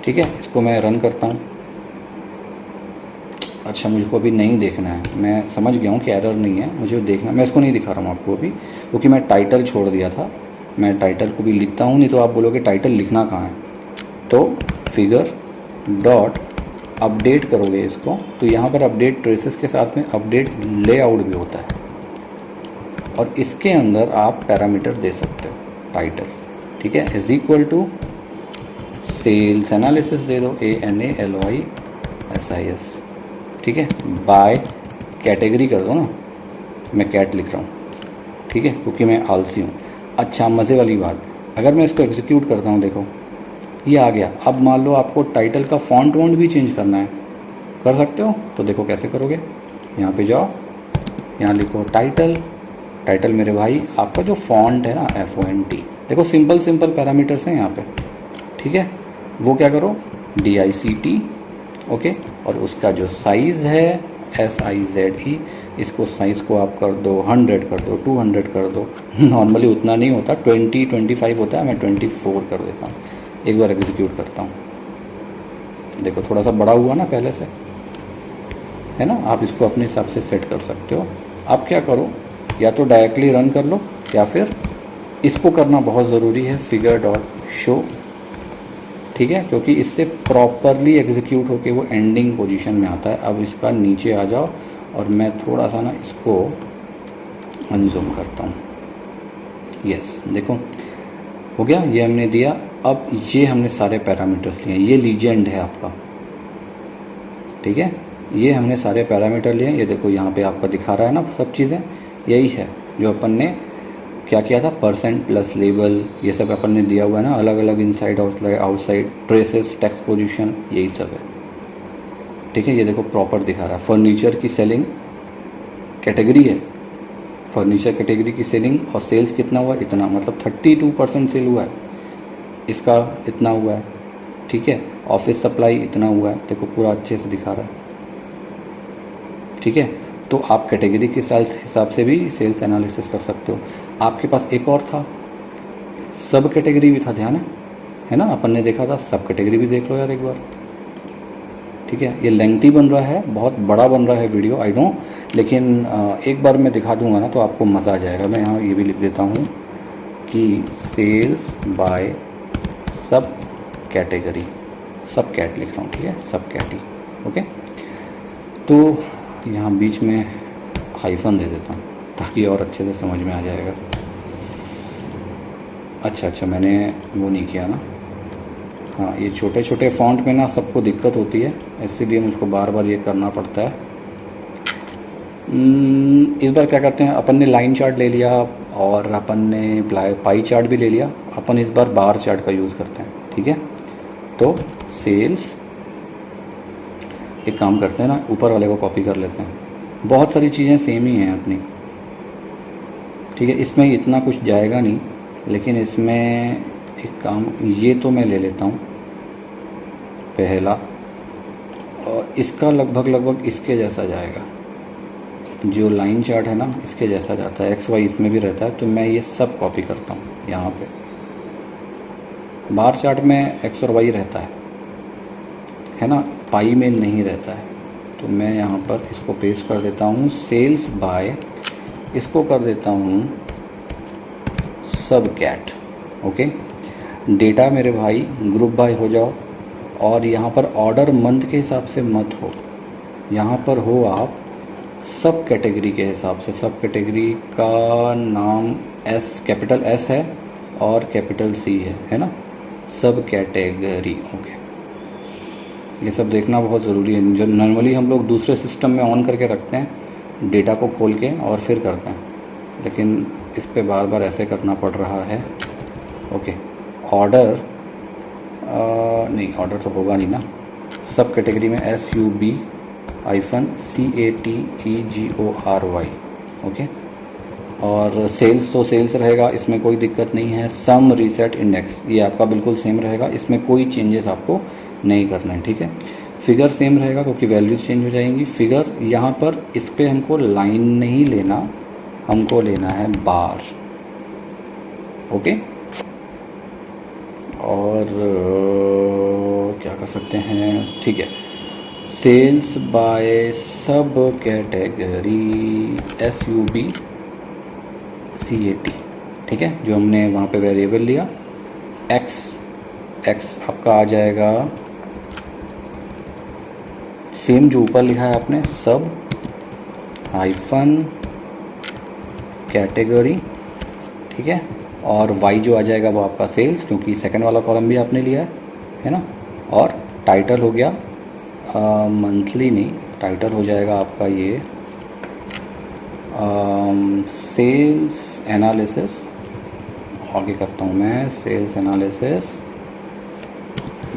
ठीक है। इसको मैं रन करता हूँ। अच्छा, मुझको अभी नहीं देखना है, मैं समझ गया हूँ कि एरर नहीं है, मुझे देखना, मैं इसको नहीं दिखा रहा हूँ आपको अभी, क्योंकि मैं टाइटल छोड़ दिया था, मैं टाइटल को भी लिखता हूँ, नहीं तो आप बोलोगे टाइटल लिखना कहाँ है। तो फिगर डॉट अपडेट करोगे इसको, तो यहाँ पर अपडेट ट्रेसेस के साथ में अपडेट लेआउट भी होता है, और इसके अंदर आप पैरामीटर दे सकते हो टाइटल, ठीक है, is equal to sales analysis दे दो, ANALYSIS, ठीक है, बाय कैटेगरी कर दो ना, मैं कैट लिख रहा हूँ, ठीक है, क्योंकि मैं आलसी हूँ। अच्छा, मज़े वाली बात, अगर मैं इसको एग्जीक्यूट करता हूँ, देखो ये आ गया। अब मान लो आपको टाइटल का फॉन्ट वॉन्ट भी चेंज करना है, कर सकते हो। तो देखो कैसे करोगे, यहाँ पे जाओ, यहाँ लिखो टाइटल, टाइटल मेरे भाई आपका जो फॉन्ट है ना FONT, देखो सिंपल पैरामीटर्स हैं यहाँ पे, ठीक है। वो क्या करो, DICT, ओके, और उसका जो साइज़ है SIZE, इसको साइज़ को आप कर दो 100 कर दो, 200 कर दो। नॉर्मली उतना नहीं होता, 20-25 होता है, मैं 24 कर देता हूँ। एक बार एग्जीक्यूट करता हूँ, देखो थोड़ा सा बड़ा हुआ ना पहले से, है ना। आप इसको अपने हिसाब से सेट कर सकते हो। आप क्या करो, या तो डायरेक्टली रन कर लो, या फिर इसको करना बहुत ज़रूरी है, फिगर डॉट शो, ठीक है, क्योंकि इससे प्रॉपरली एग्जीक्यूट होके वो एंडिंग पोजीशन में आता है। अब इसका नीचे आ जाओ, और मैं थोड़ा सा ना इसको अनजूम करता हूँ। यस, देखो हो गया, ये हमने दिया। अब ये हमने सारे पैरामीटर्स लिए, ये लीजेंड है आपका, ठीक है, ये हमने सारे पैरामीटर लिए। ये देखो यहाँ पे आपका दिखा रहा है ना सब चीज़ें, यही है जो अपन ने क्या किया था, परसेंट प्लस लेबल, ये सब अपन ने दिया हुआ है ना, अलग अलग inside outside traces, text position, यही सब है, ठीक है। ये देखो प्रॉपर दिखा रहा है। फर्नीचर की सेलिंग कैटेगरी है, फर्नीचर कैटेगरी की सेलिंग, और सेल्स कितना हुआ, इतना, मतलब 32% सेल हुआ है, इसका इतना हुआ है, ठीक है। ऑफिस सप्लाई इतना हुआ है, देखो पूरा अच्छे से दिखा रहा है, ठीक है। तो आप कैटेगरी के हिसाब से भी सेल्स एनालिसिस कर सकते हो। आपके पास एक और था, सब कैटेगरी भी था, ध्यान है ना, अपन ने देखा था। सब कैटेगरी भी देख लो यार एक बार, ठीक है। ये लेंथी बन रहा है, बहुत बड़ा बन रहा है वीडियो, आई नो, लेकिन एक बार मैं दिखा दूंगा ना तो आपको मज़ा आ जाएगा। मैं यहाँ ये भी लिख देता हूँ कि सेल्स बाय सब कैटेगरी, सब कैट लिख रहा हूँ, ठीक है, सब कैटी, ओके। तो यहाँ बीच में हाइफन दे देता हूँ ताकि और अच्छे से समझ में आ जाएगा। अच्छा, मैंने वो नहीं किया ना, हाँ, ये छोटे छोटे फॉन्ट में ना सबको दिक्कत होती है, इसीलिए मुझको बार बार ये करना पड़ता है। इस बार क्या करते हैं, अपन ने लाइन चार्ट ले लिया और अपन ने पाई चार्ट भी ले लिया, अपन इस बार बार चार्ट का यूज़ करते हैं, ठीक है। तो सेल्स, एक काम करते हैं ना, ऊपर वाले को कॉपी कर लेते हैं, बहुत सारी चीज़ें सेम ही हैं अपनी, ठीक है। इसमें इतना कुछ जाएगा नहीं, लेकिन इसमें एक काम, ये तो मैं ले लेता हूँ पहला, और इसका लगभग इसके जैसा जाएगा, जो लाइन चार्ट है ना इसके जैसा जाता है, XY इसमें भी रहता है, तो मैं ये सब कॉपी करता हूँ यहाँ पे। बार चार्ट में X और Y रहता है ना, पाई में नहीं रहता है, तो मैं यहाँ पर इसको पेस्ट कर देता हूँ, सेल्स बाय, इसको कर देता हूँ सब कैट, ओके। डेटा मेरे भाई ग्रुप बाय हो जाओ, और यहाँ पर ऑर्डर मंथ के हिसाब से मत हो, यहाँ पर हो आप सब कैटेगरी के हिसाब से। सब कैटेगरी का नाम कैपिटल S है और कैपिटल C है ना, सब कैटेगरी, ओके। ये सब देखना बहुत ज़रूरी है, जो नॉर्मली हम लोग दूसरे सिस्टम में ऑन करके रखते हैं डेटा को खोल के और फिर करते हैं, लेकिन इस पे बार बार ऐसे करना पड़ रहा है, ओके। ऑर्डर नहीं, ऑर्डर तो होगा नहीं ना, सब कैटेगरी में SUB-CATEGORY, ओके। और सेल्स तो सेल्स रहेगा, इसमें कोई दिक्कत नहीं है। सम रीसेट इंडेक्स, ये आपका बिल्कुल सेम रहेगा, इसमें कोई चेंजेस आपको नहीं करना है, ठीक है। फिगर सेम रहेगा क्योंकि वैल्यूज़ चेंज हो जाएंगी। फिगर यहाँ पर इस पर हमको लाइन नहीं लेना, हमको लेना है बार, ओके। और क्या कर सकते हैं, ठीक है, सेल्स बाय सब कैटेगरी SUB-CAT, ठीक है, जो हमने वहाँ पे वेरिएबल लिया एक्स आपका आ जाएगा सेम जो ऊपर लिखा है आपने, सब हाइफन कैटेगरी, ठीक है। और वाई जो आ जाएगा वो आपका सेल्स, क्योंकि सेकंड वाला कॉलम भी आपने लिया है ना। और टाइटल हो गया मंथली नहीं, टाइटल हो जाएगा आपका ये सेल्स एनालिसिस। आगे करता हूँ मैं, सेल्स एनालिसिस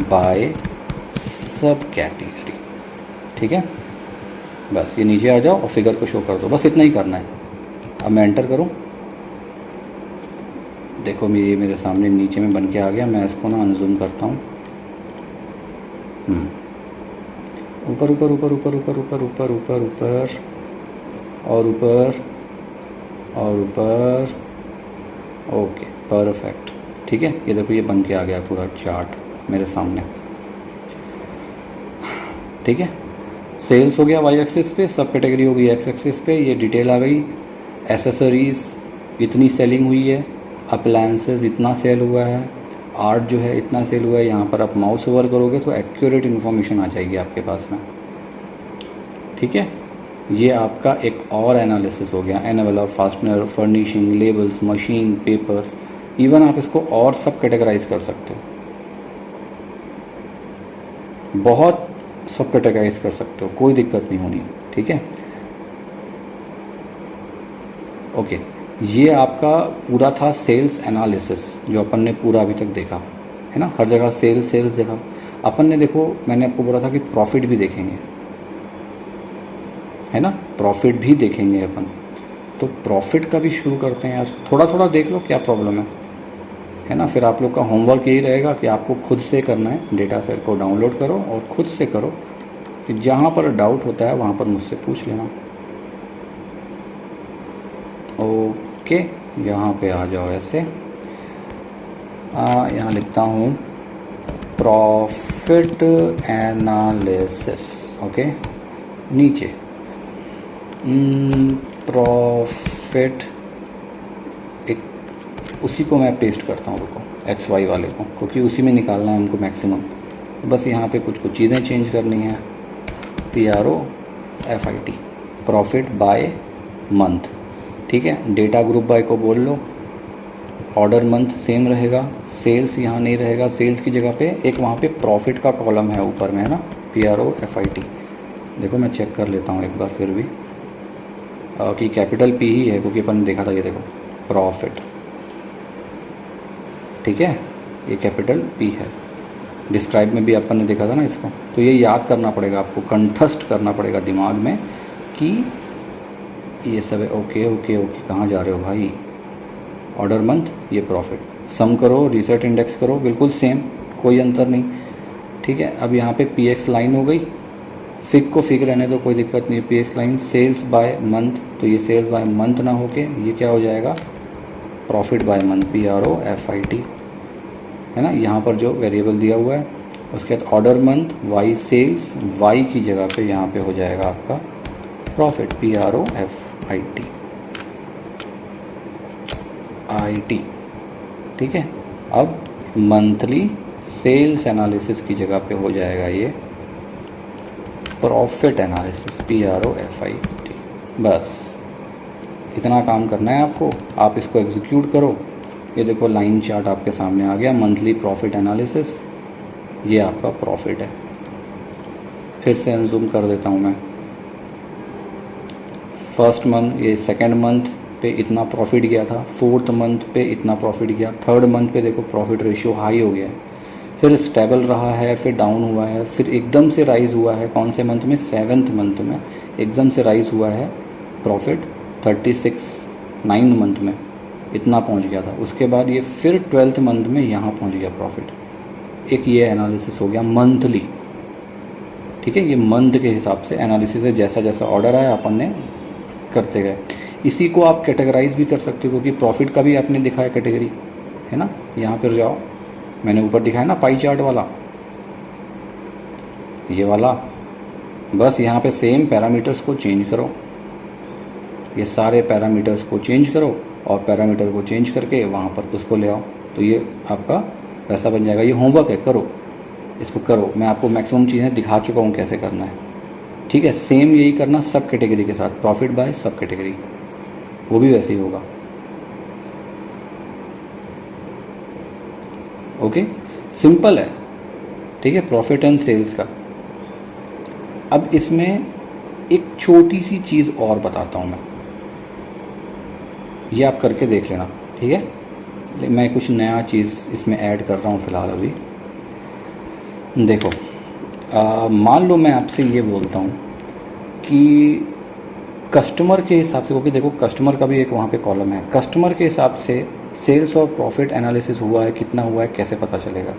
बाय सब कैटेगरी, ठीक है। बस ये नीचे आ जाओ और फिगर को शो कर दो, बस इतना ही करना है। अब मैं एंटर करूँ, देखो ये मेरे सामने नीचे में बन के आ गया। मैं इसको ना अनजूम करता हूँ, ऊपर ऊपर ऊपर ऊपर ऊपर ऊपर ऊपर ऊपर ऊपर और ऊपर और ऊपर, ओके परफेक्ट, ठीक है। ये देखो ये बन के आ गया पूरा चार्ट मेरे सामने, ठीक है। सेल्स हो गया वाई एक्सिस पे, सब कैटेगरी हो गई एक्स एक्सिस पे, ये डिटेल आ गई। एसेसरीज़ इतनी सेलिंग हुई है, अप्लायंसेस इतना सेल हुआ है, आर्ट जो है इतना सेल हुआ है। यहाँ पर आप माउस ओवर करोगे तो एक्यूरेट इन्फॉर्मेशन आ जाएगी आपके पास में, ठीक है। ये आपका एक और एनालिसिस हो गया, envelope, fastener, furnishing, labels, machine, papers. Even आप इसको और सब कैटेगराइज कर सकते हो, बहुत सब कैटेगराइज कर सकते हो, कोई दिक्कत नहीं होनी, ठीक है। ओके, ये आपका पूरा था सेल्स एनालिसिस जो अपन ने पूरा अभी तक देखा है ना। हर जगह सेल्स सेल्स देखा अपन ने। देखो मैंने आपको बोला था कि प्रॉफिट भी देखेंगे, है ना, प्रॉफिट भी देखेंगे अपन। तो प्रॉफिट का भी शुरू करते हैं यार, थोड़ा थोड़ा देख लो क्या प्रॉब्लम है ना। फिर आप लोग का होमवर्क यही रहेगा कि आपको खुद से करना है, डेटा सेट को डाउनलोड करो और खुद से करो। फिर जहाँ पर डाउट होता है वहाँ पर मुझसे पूछ लेना। ओके, यहाँ पे आ जाओ ऐसे, यहाँ लिखता हूँ प्रॉफिट एनालिसिस, ओके। नीचे प्रॉफिट, एक उसी को मैं पेस्ट करता हूँ, रुको, एक्स वाई वाले को, क्योंकि उसी में निकालना है हमको मैक्सिमम। बस यहाँ पे कुछ कुछ चीज़ें चेंज करनी है। PROFIT, प्रॉफिट बाय मंथ, ठीक है। डेटा ग्रुप बाय को बोल लो, ऑर्डर मंथ सेम रहेगा, सेल्स यहाँ नहीं रहेगा, सेल्स की जगह पे एक वहाँ पे प्रॉफिट का कॉलम है ऊपर में, है ना, PROFIT। देखो मैं चेक कर लेता हूँ एक बार फिर भी कि कैपिटल P ही है, क्योंकि अपन ने देखा था, ये देखो प्रॉफिट, ठीक है, ये कैपिटल P है। डिस्क्राइब में भी अपन ने देखा था ना इसको। तो ये याद करना पड़ेगा आपको, कंठस्थ करना पड़ेगा दिमाग में कि ये सब है। ओके ओके ओके, कहाँ जा रहे हो भाई। ऑर्डर मंथ, ये प्रॉफिट, सम करो, रीसेट इंडेक्स करो, बिल्कुल सेम, कोई अंतर नहीं, ठीक है। अब यहाँ पे PX लाइन हो गई, फिग को फिग रहने दो, कोई दिक्कत नहीं। PX line sales by month, तो ये सेल्स बाय मंथ ना होके ये क्या हो जाएगा, प्रॉफिट बाय मंथ, PROFIT, है ना। यहाँ पर जो वेरिएबल दिया हुआ है, उसके बाद order month, y sales, y की जगह पे यहाँ पे हो जाएगा आपका प्रॉफिट, PROFIT, ठीक है। अब मंथली सेल्स एनालिसिस की जगह पे हो जाएगा ये प्रॉफिट एनालिसिस, PROFIT। बस इतना काम करना है आपको, आप इसको एग्जीक्यूट करो। ये देखो लाइन चार्ट आपके सामने आ गया, मंथली प्रॉफिट एनालिसिस, ये आपका प्रॉफिट है। फिर से अनजूम कर देता हूँ मैं। फर्स्ट मंथ, ये सेकंड मंथ पे इतना प्रॉफिट गया था, फोर्थ मंथ पे इतना प्रॉफिट गया, थर्ड मंथ पे देखो प्रॉफिट रेशियो हाई हो गया है, फिर स्टेबल रहा है, फिर डाउन हुआ है, फिर एकदम से राइज़ हुआ है। कौन से मंथ में, सेवन्थ मंथ में एकदम से राइज़ हुआ है प्रॉफिट, 36 9 मंथ में इतना पहुंच गया था। उसके बाद ये फिर 12th मंथ में यहाँ पहुंच गया प्रॉफिट। एक ये एनालिसिस हो गया मंथली, ठीक है। ये मंथ के हिसाब से एनालिसिस है, जैसा जैसा ऑर्डर आया अपन ने करते गए। इसी को आप कैटेगराइज भी कर सकते हो, क्योंकि प्रॉफिट का भी आपने दिखाया कैटेगरी, है ना। यहाँ पर जाओ, मैंने ऊपर दिखाया ना पाई चार्ट वाला, ये वाला, बस यहाँ पे सेम पैरामीटर्स को चेंज करो, ये सारे पैरामीटर्स को चेंज करो और पैरामीटर को चेंज करके वहाँ पर उसको ले आओ, तो ये आपका वैसा बन जाएगा। ये होमवर्क है, करो इसको, करो। मैं आपको मैक्सिमम चीज़ें दिखा चुका हूँ कैसे करना है, ठीक है। सेम यही करना सब कैटेगरी के साथ, प्रॉफिट बाय सब कैटेगरी, वो भी वैसे ही होगा। ओके, सिंपल है, ठीक है, प्रॉफिट एंड सेल्स का। अब इसमें एक छोटी सी चीज़ और बताता हूँ मैं, ये आप करके देख लेना, ठीक है। मैं कुछ नया चीज़ इसमें ऐड कर रहा हूँ फ़िलहाल अभी। देखो, मान लो मैं आपसे ये बोलता हूँ कि कस्टमर के हिसाब से, क्योंकि देखो कस्टमर का भी एक वहाँ पे कॉलम है, कस्टमर के हिसाब से सेल्स और प्रॉफिट एनालिसिस हुआ है, कितना हुआ है, कैसे पता चलेगा,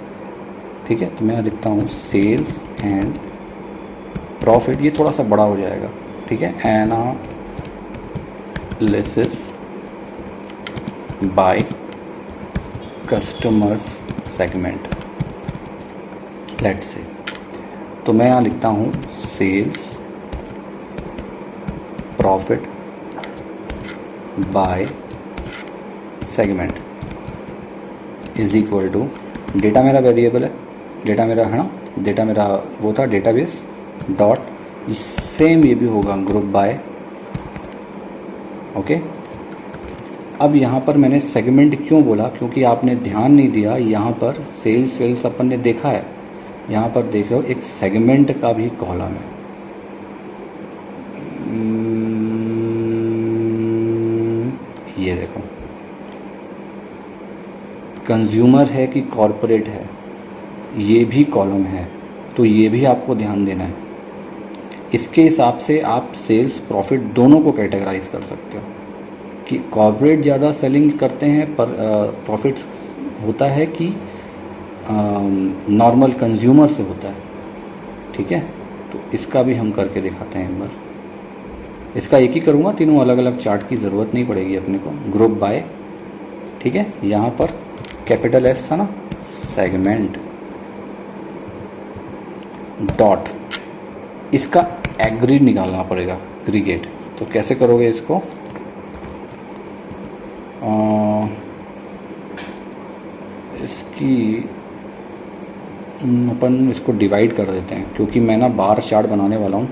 ठीक है। तो मैं लिखता हूँ सेल्स एंड प्रॉफिट, ये थोड़ा सा बड़ा हो जाएगा, ठीक है, analysis by customers segment, let's say. तो मैं यहाँ लिखता हूँ sales profit by segment is equal to, data मेरा वेरिएबल है, डेटा मेरा है ना, डेटा मेरा वो था डेटाबेस डॉट, सेम ये भी होगा ग्रुप बाय। ओके, अब यहाँ पर मैंने सेगमेंट क्यों बोला, क्योंकि आपने ध्यान नहीं दिया, यहाँ पर सेल्स वेल्स अपन ने देखा है, यहाँ पर देखो एक सेगमेंट का भी कॉलम है। ये देखो, कंज्यूमर है कि कॉरपोरेट है, ये भी कॉलम है, तो ये भी आपको ध्यान देना है। इसके हिसाब से आप सेल्स प्रॉफिट दोनों को कैटेगराइज कर सकते हो कि कॉरपोरेट ज़्यादा सेलिंग करते हैं पर प्रॉफिट होता है कि नॉर्मल कंज्यूमर से होता है, ठीक है। तो इसका भी हम करके दिखाते हैं एक बार। इसका एक ही करूँगा, तीनों अलग अलग चार्ट की ज़रूरत नहीं पड़ेगी अपने को। ग्रुप बाय, ठीक है, यहाँ पर कैपिटल एस था ना, सेगमेंट डॉट, इसका एग्री निकालना पड़ेगा, एग्रीगेट। तो कैसे करोगे इसको, इसकी अपन इसको डिवाइड कर देते हैं, क्योंकि मैं ना बार चार्ट बनाने वाला हूँ,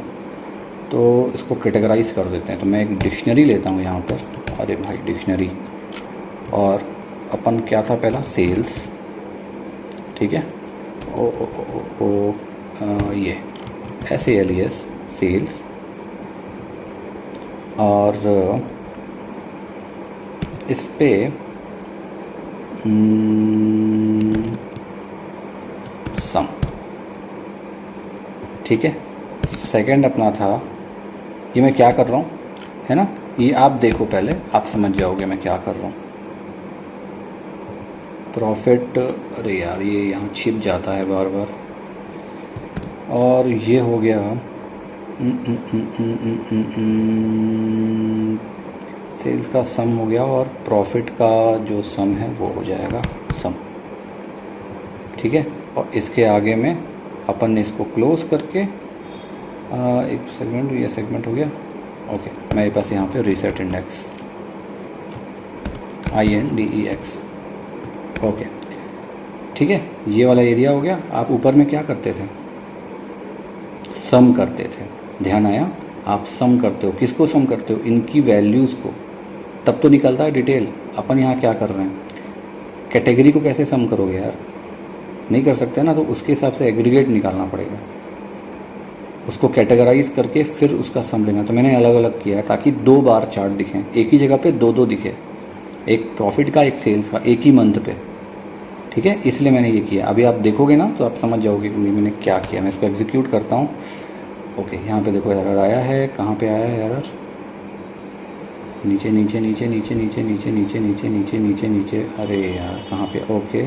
तो इसको कैटेगराइज कर देते हैं। तो मैं एक डिक्शनरी लेता हूँ यहाँ पर, अरे भाई डिक्शनरी, और अपन क्या था पहला, सेल्स, ठीक है, ये SALES सेल्स, और इस पे सम, ठीक है। सेकंड अपना था, ये मैं क्या कर रहा हूँ, है ना, ये आप देखो पहले, आप समझ जाओगे मैं क्या कर रहा हूँ। प्रॉफिट, अरे यार ये यहाँ छिप जाता है बार बार, और ये हो गया सेल्स का सम हो गया, और प्रॉफिट का जो सम है वो हो जाएगा सम, ठीक है। और इसके आगे में अपन ने इसको क्लोज करके एक सेगमेंट, ये सेगमेंट हो गया। ओके, मेरे पास यहाँ पे रीसेट इंडेक्स INDEX, ओके, ठीक है, ये वाला एरिया हो गया। आप ऊपर में क्या करते थे, सम करते थे, ध्यान आया, आप सम करते हो, किसको सम करते हो, इनकी वैल्यूज़ को, तब तो निकलता है डिटेल। अपन यहाँ क्या कर रहे हैं, कैटेगरी को कैसे सम करोगे यार, नहीं कर सकते ना, तो उसके हिसाब से एग्रीगेट निकालना पड़ेगा, उसको कैटेगराइज करके फिर उसका सम लेना। तो मैंने अलग अलग किया है ताकि 2 बार चार्ट दिखें, एक ही जगह पे 2 दिखे, एक प्रॉफिट का एक सेल्स का, एक ही मंथ पे, ठीक है, इसलिए मैंने ये किया। अभी आप देखोगे ना तो आप समझ जाओगे कि मैंने क्या किया। मैं इसको एग्जीक्यूट करता हूँ। ओके, यहाँ पे देखो एरर आया है, कहाँ पे आया है एरर, नीचे नीचे नीचे नीचे नीचे नीचे नीचे नीचे नीचे नीचे नीचे, अरे यार कहाँ पे, okay,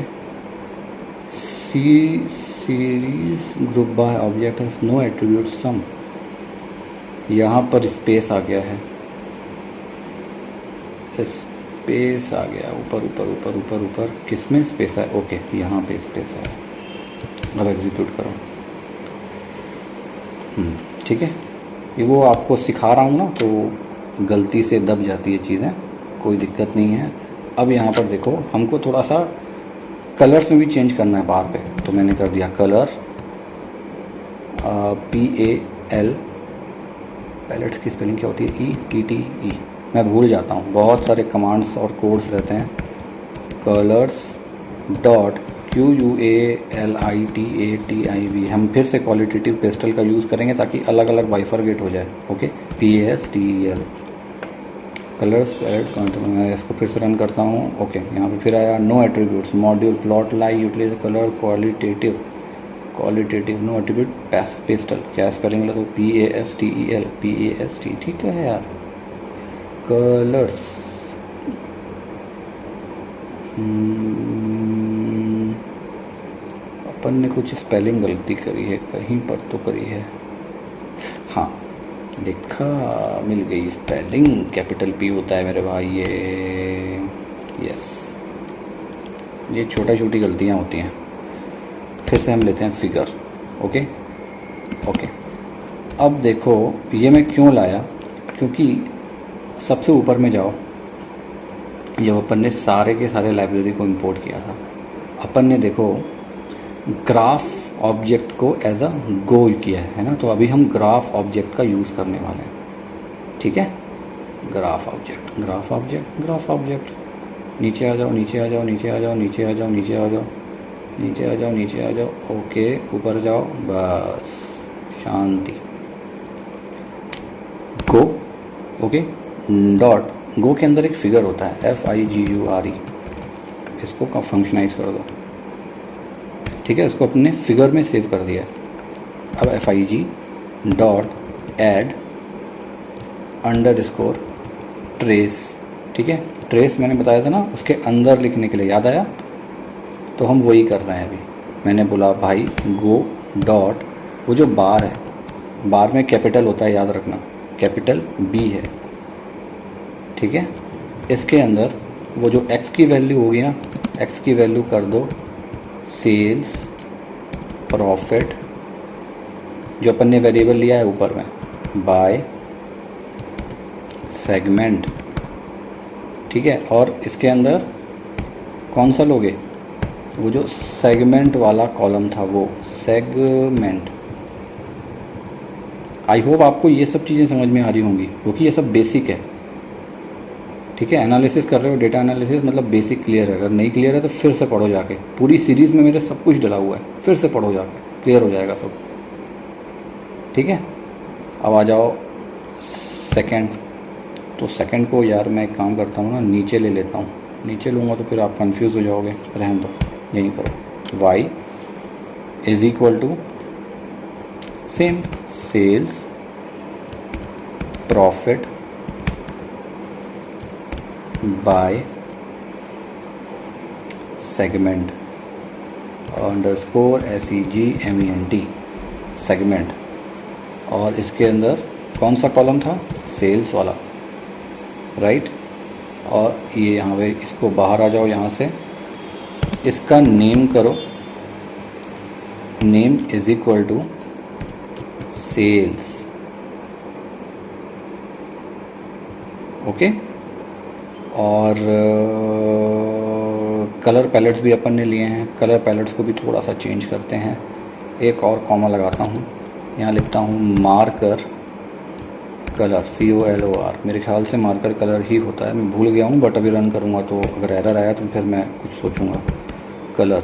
series group by object has no attribute sum, यहाँ पर स्पेस आ गया है, स्पेस आ गया ऊपर ऊपर ऊपर ऊपर ऊपर, किस में स्पेस है, ओके यहाँ पे स्पेस है। अब एग्जीक्यूट करो, ठीक है। ये वो आपको सिखा रहा हूँ ना, तो गलती से दब जाती है चीज़ें, कोई दिक्कत नहीं है। अब यहाँ पर देखो हमको थोड़ा सा कलर्स में भी चेंज करना है बाहर पे, तो मैंने कर दिया कलर PAL, पैलेट्स की स्पेलिंग क्या होती है, ETTE, मैं भूल जाता हूँ, बहुत सारे कमांड्स और कोड्स रहते हैं। कलर्स डॉट QUALITATIV, हम फिर से क्वालिटेटिव पेस्टल का यूज़ करेंगे ताकि अलग अलग बाइफरगेट हो जाए। Okay, PASTEL colours palettes. मैं इसको फिर से रन करता हूँ। ओके, यहाँ पे फिर आया no attributes, module, plotly, utilize, colour, qualitative no attribute, pastel, क्या स्पेलिंग लगा, तो PASTEL, PAST, ठीक तो है यार। कलर्स अपन ने कुछ स्पेलिंग गलती करी है कहीं पर तो करी है, हाँ देखा, मिल गई स्पेलिंग, कैपिटल P होता है मेरे भाई ये, यस, ये छोटी गलतियाँ होती हैं। फिर से हम लेते हैं फिगर। ओके, अब देखो ये मैं क्यों लाया, क्योंकि सबसे ऊपर में जाओ, जब अपन ने सारे के सारे लाइब्रेरी को इंपोर्ट किया था, अपन ने देखो ग्राफ ऑब्जेक्ट को एज अ गो किया है ना, तो अभी हम ग्राफ ऑब्जेक्ट का यूज़ करने वाले हैं, ठीक है। ग्राफ ऑब्जेक्ट, नीचे आ जाओ, ओके, ऊपर जाओ, बस शांति, गो। ओके, डॉट, गो के अंदर एक फिगर होता है FIGURE, इसको का फंक्शनाइज कर दो, ठीक है, इसको अपने फिगर में सेव कर दिया है। अब FIG dot add underscore trace, ठीक है, ट्रेस मैंने बताया था ना उसके अंदर लिखने के लिए, याद आया, तो हम वही कर रहे हैं अभी। मैंने बोला भाई गो डॉट, वो जो बार है, बार में कैपिटल होता है, याद रखना, कैपिटल B है, ठीक है। इसके अंदर वो जो x की वैल्यू होगी ना, x की वैल्यू कर दो सेल्स प्रॉफिट, जो अपन ने वेरिएबल लिया है ऊपर में, बाय सेगमेंट, ठीक है। और इसके अंदर कौन सा लोगे, वो जो सेगमेंट वाला कॉलम था, वो सेगमेंट। आई होप आपको ये सब चीज़ें समझ में आ रही होंगी, क्योंकि ये सब बेसिक है, ठीक है। एनालिसिस कर रहे हो, डेटा एनालिसिस, मतलब बेसिक क्लियर है। अगर नहीं क्लियर है तो फिर से पढ़ो जाके, पूरी सीरीज़ में मेरे सब कुछ डला हुआ है, फिर से पढ़ो जाके, क्लियर हो जाएगा सब, ठीक है। अब आ जाओ सेकंड, तो सेकंड को यार मैं एक काम करता हूँ ना, नीचे ले लेता हूँ, नीचे लूँगा तो फिर आप कंफ्यूज हो जाओगे, रहने दो, यहीं करो, y is equal to same sales profit by segment underscore SEGMENT, segment. और इसके अंदर कौन सा कॉलम था, सेल्स वाला, राइट। और ये यहाँ पे, इसको बाहर आ जाओ यहाँ से, इसका नेम करो, name is equal to sales, okay. और कलर पैलेट्स भी अपन ने लिए हैं, कलर पैलेट्स को भी थोड़ा सा चेंज करते हैं, एक और कॉमा लगाता हूँ, यहाँ लिखता हूँ मार्कर कलर, COLOR, मेरे ख्याल से मार्कर कलर ही होता है, मैं भूल गया हूँ, बट अभी रन करूँगा तो अगर एरर आया तो फिर मैं कुछ सोचूंगा। Colour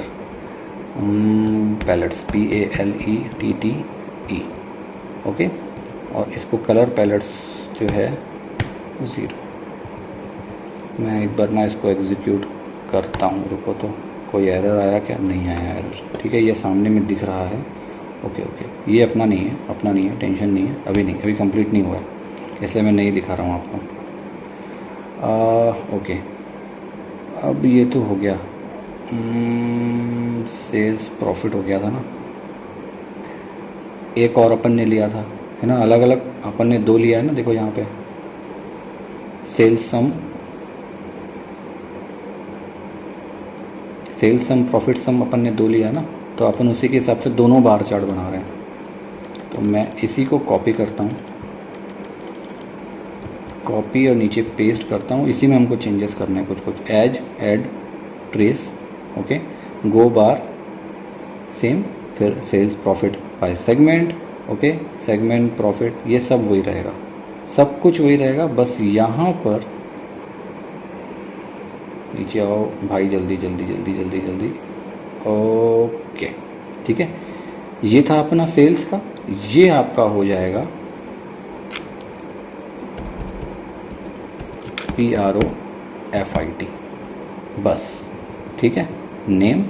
pallets PALETTE, okay. और इसको कलर पैलेट्स जो है 0, मैं एक बार ना इसको एग्जीक्यूट करता हूँ, रुको तो, कोई एरर आया क्या, नहीं आया एरर, ठीक है, ये सामने में दिख रहा है, ओके। ये अपना नहीं है, टेंशन नहीं है, अभी नहीं, अभी कंप्लीट नहीं हुआ है, इसलिए मैं नहीं दिखा रहा हूँ आपको। ओके, अब ये तो हो गया, सेल्स प्रॉफिट हो गया था ना, एक और अपन ने लिया था, है ना, अलग अलग अपन ने 2 लिया है ना, देखो यहाँ पे सेल्स सम प्रॉफिट सम अपन ने 2 लिया है ना, तो अपन उसी के हिसाब से दोनों बार चार्ट बना रहे हैं। तो मैं इसी को कॉपी करता हूँ, कॉपी और नीचे पेस्ट करता हूँ। इसी में हमको चेंजेस करने हैं कुछ as add trace, okay, go bar same, फिर sales profit by segment, okay, segment profit, ये सब वही रहेगा, सब कुछ वही रहेगा। बस यहाँ पर नीचे आओ भाई, जल्दी जल्दी जल्दी जल्दी जल्दी, ओके, ठीक है। ये था अपना सेल्स का, ये आपका हो जाएगा PROFIT, बस, ठीक है। नेम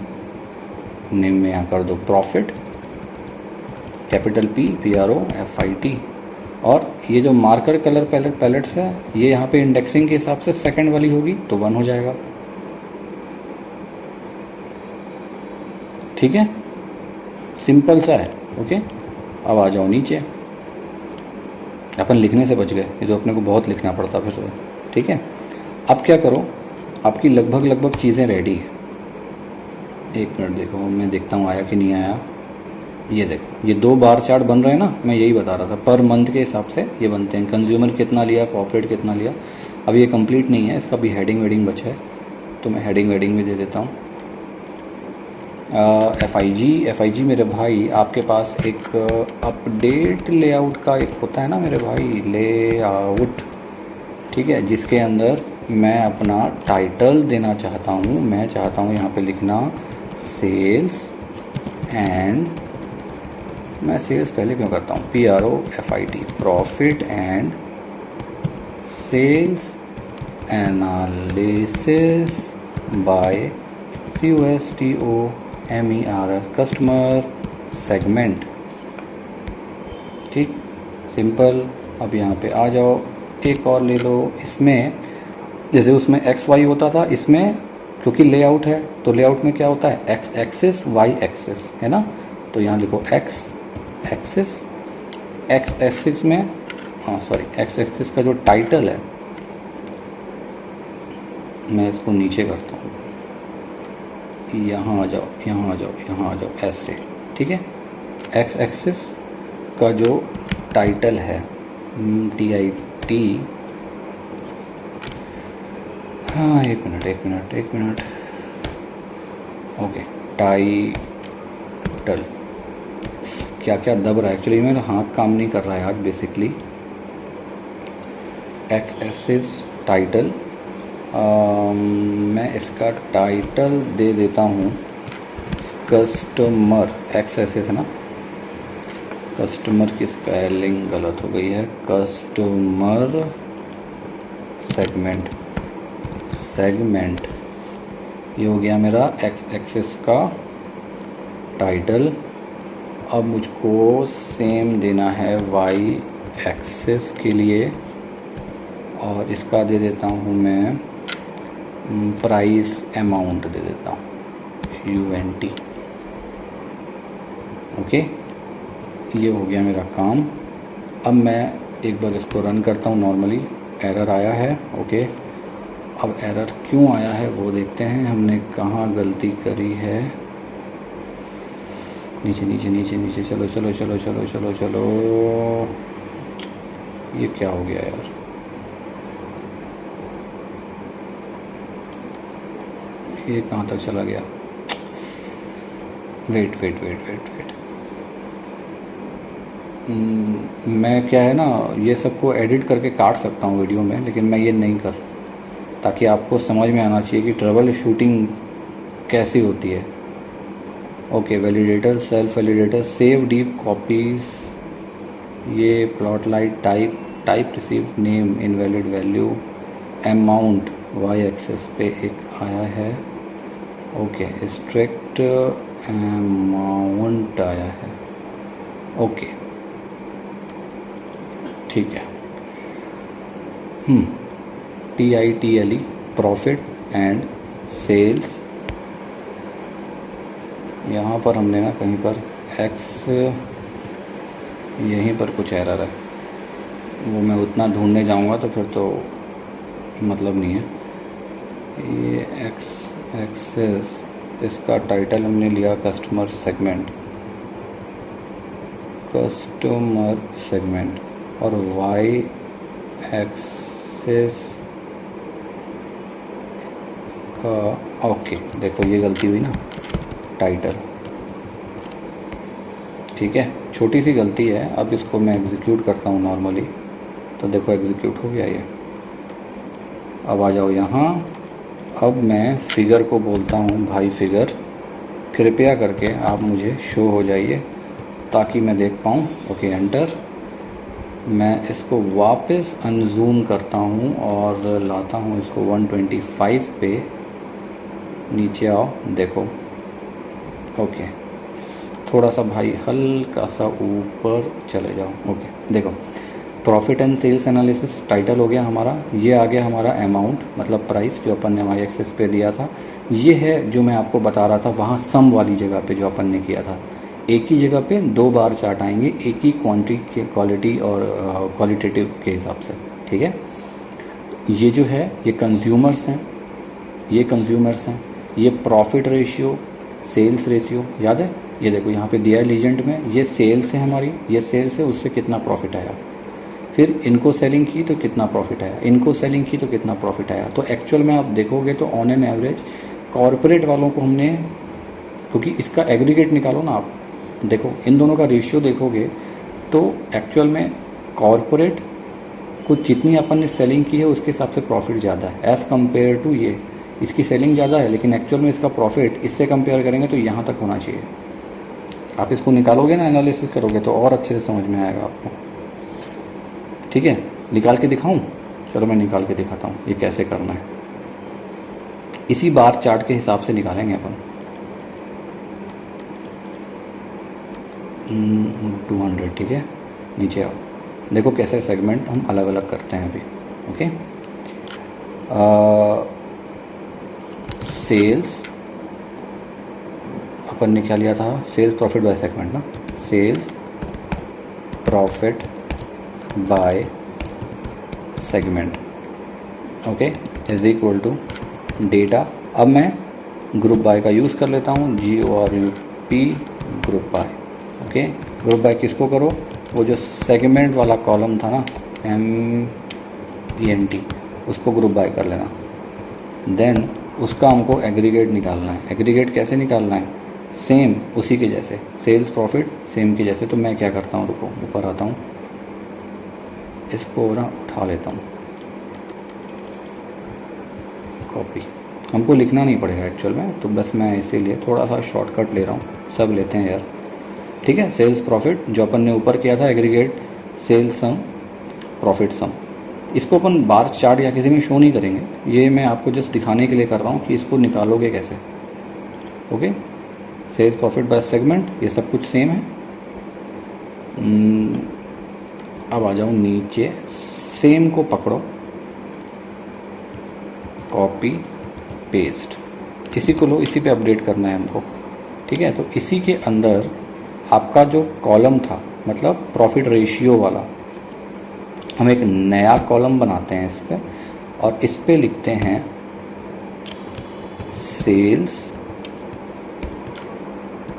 में यहाँ कर दो प्रॉफिट, कैपिटल P PROFIT। और ये जो मार्कर कलर पैलेट्स है, ये यहाँ पे इंडेक्सिंग के हिसाब से सेकंड वाली होगी तो 1 हो जाएगा, ठीक है, सिंपल सा है, ओके। अब आ जाओ नीचे, अपन लिखने से बच गए, ये जो अपने को बहुत लिखना पड़ता फिर से, ठीक है। अब क्या करो, आपकी लगभग चीज़ें रेडी है। एक मिनट देखो, मैं देखता हूँ आया कि नहीं आया। ये देखो, ये 2 बार चार्ट बन रहे हैं ना, मैं यही बता रहा था, पर मंथ के हिसाब से ये बनते हैं। कंज्यूमर कितना लिया, कॉर्पोरेट कितना लिया। अब ये कंप्लीट नहीं है, इसका भी हेडिंग वेडिंग बचा है, तो मैं हेडिंग वेडिंग भी दे देता हूँ। FIG मेरे भाई, आपके पास एक अपडेट लेआउट का एक होता है ना मेरे भाई, लेआउट, ठीक है, जिसके अंदर मैं अपना टाइटल देना चाहता हूँ। मैं चाहता हूँ यहाँ पे लिखना सेल्स एंड, मैं सेल्स पहले क्यों करता हूँ, PROFIT, profit and sales analysis by CUSTOMER, customer segment, ठीक, सिंपल। अब यहाँ पे आ जाओ, एक और ले लो। इसमें जैसे उसमें XY होता था, इसमें क्योंकि लेआउट है तो लेआउट में क्या होता है, X एक्सिस Y एक्सिस, है ना। तो यहाँ लिखो X एक्सिस, X एक्सिस में, हाँ सॉरी, X एक्सिस का जो टाइटल है, मैं इसको नीचे करता हूँ, यहाँ आ जाओ, यहाँ आ जाओ, यहाँ आ जाओ, ऐसे, ठीक है। X एक्सिस का जो टाइटल है, TIT, हाँ एक मिनट, ओके, टाइटल, क्या क्या दब रहा है एक्चुअली, मेरा हाथ काम नहीं कर रहा है आज बेसिकली। X एक्सिस टाइटल, मैं इसका टाइटल दे देता हूँ कस्टमर, X एक्सिस है ना, कस्टमर की स्पेलिंग गलत हो गई है, कस्टमर सेगमेंट, ये हो गया मेरा X एक्सिस का टाइटल। अब मुझको सेम देना है Y एक्सिस के लिए, और इसका दे देता हूँ मैं प्राइस अमाउंट दे देता हूँ UNT, ओके। ये हो गया मेरा काम। अब मैं एक बार इसको रन करता हूँ नॉर्मली, एरर आया है, ओके। अब एरर क्यों आया है वो देखते हैं, हमने कहाँ गलती करी है। नीचे, चलो, ये क्या हो गया यार, ये कहाँ तक चला गया, वेट, मैं क्या है ना, ये सबको एडिट करके काट सकता हूँ वीडियो में, लेकिन मैं ये नहीं कर, ताकि आपको समझ में आना चाहिए कि ट्रबल शूटिंग कैसी होती है। Okay, validator, self validator, save deep copies, ये plot light, type receive, name invalid, value, amount Y axis पे एक आया है, ओके, स्ट्रिक्ट अमाउंट आया है, ओके, ठीक है। TITLE, प्रॉफिट एंड सेल्स, यहाँ पर हमने ना कहीं पर X, यहीं पर कुछ एरर है, वो मैं उतना ढूंढने जाऊँगा तो फिर तो मतलब नहीं है। ये X एक्सेस, इसका टाइटल हमने लिया कस्टमर सेगमेंट, और Y एक्सेस एनालिसिस का, ओके देखो ये गलती हुई ना, टाइटल, ठीक है, छोटी सी गलती है। अब इसको मैं एग्जीक्यूट करता हूँ नॉर्मली, तो देखो एग्जीक्यूट हो गया ये। अब आ जाओ यहाँ, अब मैं फिगर को बोलता हूँ भाई फिगर, कृपया करके आप मुझे शो हो जाइए ताकि मैं देख पाऊँ। Okay enter. मैं इसको वापस अनजूम करता हूँ और लाता हूँ इसको 125 पे, नीचे आओ देखो। ओके थोड़ा सा भाई हल्का सा ऊपर चले जाओ। ओके देखो, profit and sales analysis title हो गया हमारा। ये आ गया हमारा अमाउंट, मतलब प्राइस जो अपन ने वाई एक्सेस पे दिया था। ये है जो मैं आपको बता रहा था वहाँ सम वाली जगह पे जो अपन ने किया था। एक ही जगह पे दो बार चार्ट आएंगे, एक ही क्वालिटी और क्वालिटेटिव के हिसाब से, ठीक है। ये जो है ये कंज्यूमर्स हैं, ये कंज्यूमर्स हैं, ये प्रॉफिट रेशियो, सेल्स रेशियो याद है, ये देखो यहाँ पे दिया है लीजेंड में, ये सेल्स है हमारी, ये सेल्स है, उससे कितना प्रॉफिट आया। फिर इनको सेलिंग की तो कितना प्रॉफिट आया, इनको सेलिंग की तो कितना प्रॉफिट आया। तो एक्चुअल में आप देखोगे तो ऑन एन एवरेज कॉरपोरेट वालों को हमने, क्योंकि इसका एग्रीगेट निकालो ना आप, देखो इन दोनों का रेशियो देखोगे तो एक्चुअल में कॉरपोरेट को जितनी अपन ने सेलिंग की है उसके हिसाब से प्रॉफिट ज़्यादा है एज़ कम्पेयर टू ये। इसकी सेलिंग ज़्यादा है लेकिन एक्चुअल में इसका प्रॉफिट इससे कंपेयर करेंगे तो यहाँ तक होना चाहिए। आप इसको निकालोगे ना, एनालिसिस करोगे तो और अच्छे से समझ में आएगा आपको, ठीक है। निकाल के दिखाऊं? चलो मैं निकाल के दिखाता हूँ ये कैसे करना है। इसी बार चार्ट के हिसाब से निकालेंगे अपन। 200, ठीक है। नीचे आओ, देखो कैसे सेगमेंट हम अलग अलग करते हैं अभी। ओके सेल्स अपन ने क्या लिया था, सेल्स प्रॉफिट बाय सेगमेंट ना, sales profit by segment, okay is equal to data. अब मैं ग्रुप बाय का यूज़ कर लेता हूँ, GRUP group by. Okay group by किसको करो, वो जो सेगमेंट वाला कॉलम था ना MENT, उसको ग्रुप बाय कर लेना। देन उसका हमको एग्रीगेट निकालना है। एग्रीगेट कैसे निकालना है, सेम उसी के जैसे, सेल्स प्रॉफिट सेम के जैसे। तो मैं क्या करता हूँ, रुको ऊपर आता हूँ, इसको ना उठा लेता हूँ, कॉपी। हमको लिखना नहीं पड़ेगा एक्चुअल में, तो बस मैं इसीलिए थोड़ा सा शॉर्टकट ले रहा हूँ। सब लेते हैं यार, ठीक है। सेल्स प्रॉफिट जो अपन ने ऊपर किया था, एग्रीगेट सेल्स सम प्रॉफिट सम, इसको अपन बार चार्ट या किसी में शो नहीं करेंगे, ये मैं आपको जस्ट दिखाने के लिए कर रहा हूँ कि इसको निकालोगे कैसे। Okay sales profit by segment, ये सब कुछ सेम है। अब आ जाओ नीचे, सेम को पकड़ो, कॉपी पेस्ट, इसी को लो, इसी पे अपडेट करना है हमको, ठीक है। तो इसी के अंदर आपका जो कॉलम था, मतलब प्रॉफिट रेशियो वाला, हम एक नया कॉलम बनाते हैं इस पे, और इस पे लिखते हैं सेल्स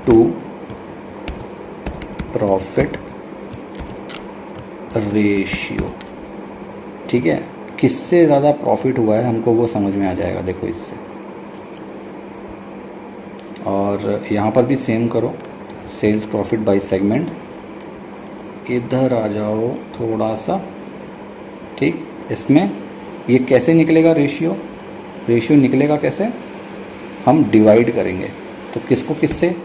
टू प्रॉफिट रेशियो, ठीक है। किससे ज़्यादा प्रॉफिट हुआ है हमको वो समझ में आ जाएगा, देखो इससे। और यहाँ पर भी सेम करो, सेल्स प्रॉफिट बाय सेगमेंट, इधर आ जाओ थोड़ा सा, ठीक। इसमें ये कैसे निकलेगा रेशियो, रेशियो निकलेगा कैसे, हम डिवाइड करेंगे। तो किसको किससे,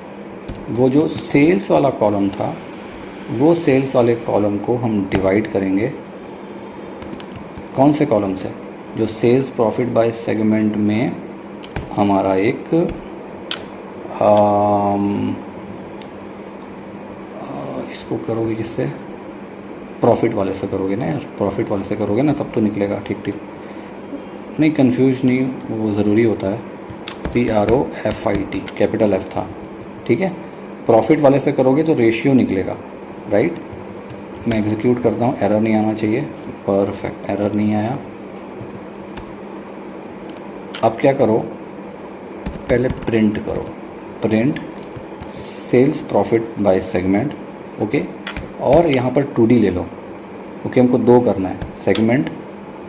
वो जो सेल्स वाला कॉलम था, वो सेल्स वाले कॉलम को हम डिवाइड करेंगे कौन से कॉलम से, जो सेल्स प्रॉफिट बाय सेगमेंट में हमारा एक इसको करोगे किससे, प्रॉफिट वाले से करोगे ना यार, प्रॉफिट वाले से करोगे ना तब तो निकलेगा, ठीक ठीक। नहीं कंफ्यूज नहीं, वो ज़रूरी होता है। PROFIT कैपिटल F था, ठीक है। प्रॉफिट वाले से करोगे तो रेशियो निकलेगा, राइट। मैं एग्जीक्यूट करता हूँ, एरर नहीं आना चाहिए, परफेक्ट, एरर नहीं आया। अब क्या करो, पहले प्रिंट करो, print sales profit by segment, okay. और यहाँ पर 2D ले लो, ओके। हमको दो करना है, सेगमेंट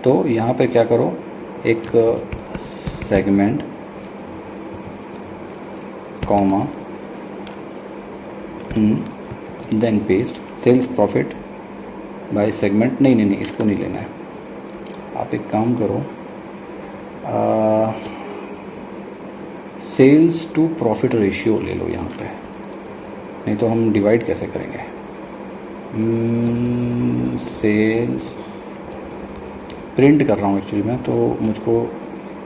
तो यहाँ पे क्या करो, एक segment comma then paste sales profit by segment. नहीं, इसको नहीं लेना है। आप एक काम करो, सेल्स टू प्रॉफिट रेशियो ले लो यहाँ पे, नहीं तो हम डिवाइड कैसे करेंगे। सेल्स प्रिंट कर रहा हूँ एक्चुअली मैं, तो मुझको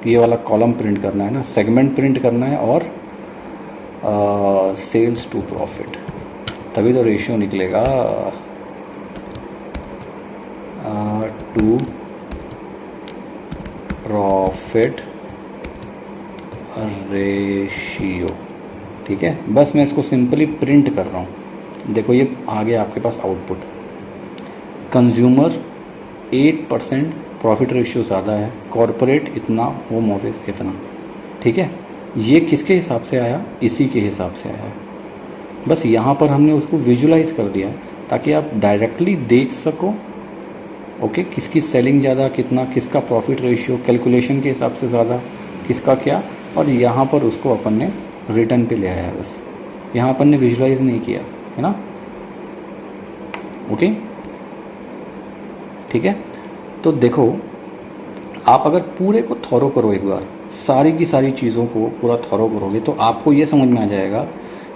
ये वाला कॉलम प्रिंट करना है ना, सेगमेंट प्रिंट करना है और सेल्स टू प्रॉफिट, तभी तो रेशियो निकलेगा। टू प्रॉफिट रेशियो, ठीक है। बस मैं इसको सिंपली प्रिंट कर रहा हूँ। देखो ये आ गया आपके पास आउटपुट। कंज्यूमर 8% प्रॉफिट रेशियो ज़्यादा है, कॉरपोरेट इतना, होम ऑफिस इतना, ठीक है। ये किसके हिसाब से आया, इसी के हिसाब से आया। बस यहाँ पर हमने उसको विजुलाइज कर दिया ताकि आप डायरेक्टली देख सको, ओके, किसकी सेलिंग ज़्यादा, कितना, किसका प्रॉफिट रेशियो कैलकुलेशन के हिसाब से ज़्यादा, किसका क्या। और यहाँ पर उसको अपन ने रिटर्न पे ले आया, बस यहाँ अपन ने विजुलाइज नहीं किया, है ना। ओके, ठीक है। तो देखो, आप अगर पूरे को थॉरो करो, एक बार सारी की सारी चीज़ों को पूरा थॉरो करोगे, तो आपको ये समझ में आ जाएगा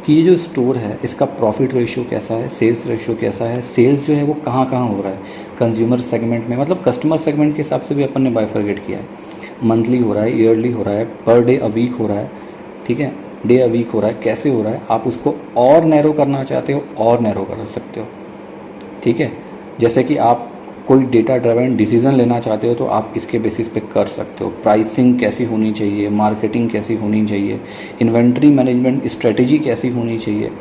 कि ये जो स्टोर है इसका प्रॉफिट रेशियो कैसा है, सेल्स रेशियो कैसा है, सेल्स जो है वो कहाँ कहाँ हो रहा है। कंज्यूमर सेगमेंट में, मतलब कस्टमर सेगमेंट के हिसाब से भी अपन ने बाइफरगेट किया है। मंथली हो रहा है, ईयरली हो रहा है, पर डे अ वीक हो रहा है, ठीक है, डे अ वीक हो रहा है, कैसे हो रहा है। आप उसको और नैरो करना चाहते हो और नैरो कर सकते हो, ठीक है। जैसे कि आप कोई डेटा ड्राइवन डिसीजन लेना चाहते हो तो आप इसके बेसिस पे कर सकते हो। प्राइसिंग कैसी होनी चाहिए, मार्केटिंग कैसी होनी चाहिए, इन्वेंट्री मैनेजमेंट स्ट्रेटेजी कैसी होनी चाहिए,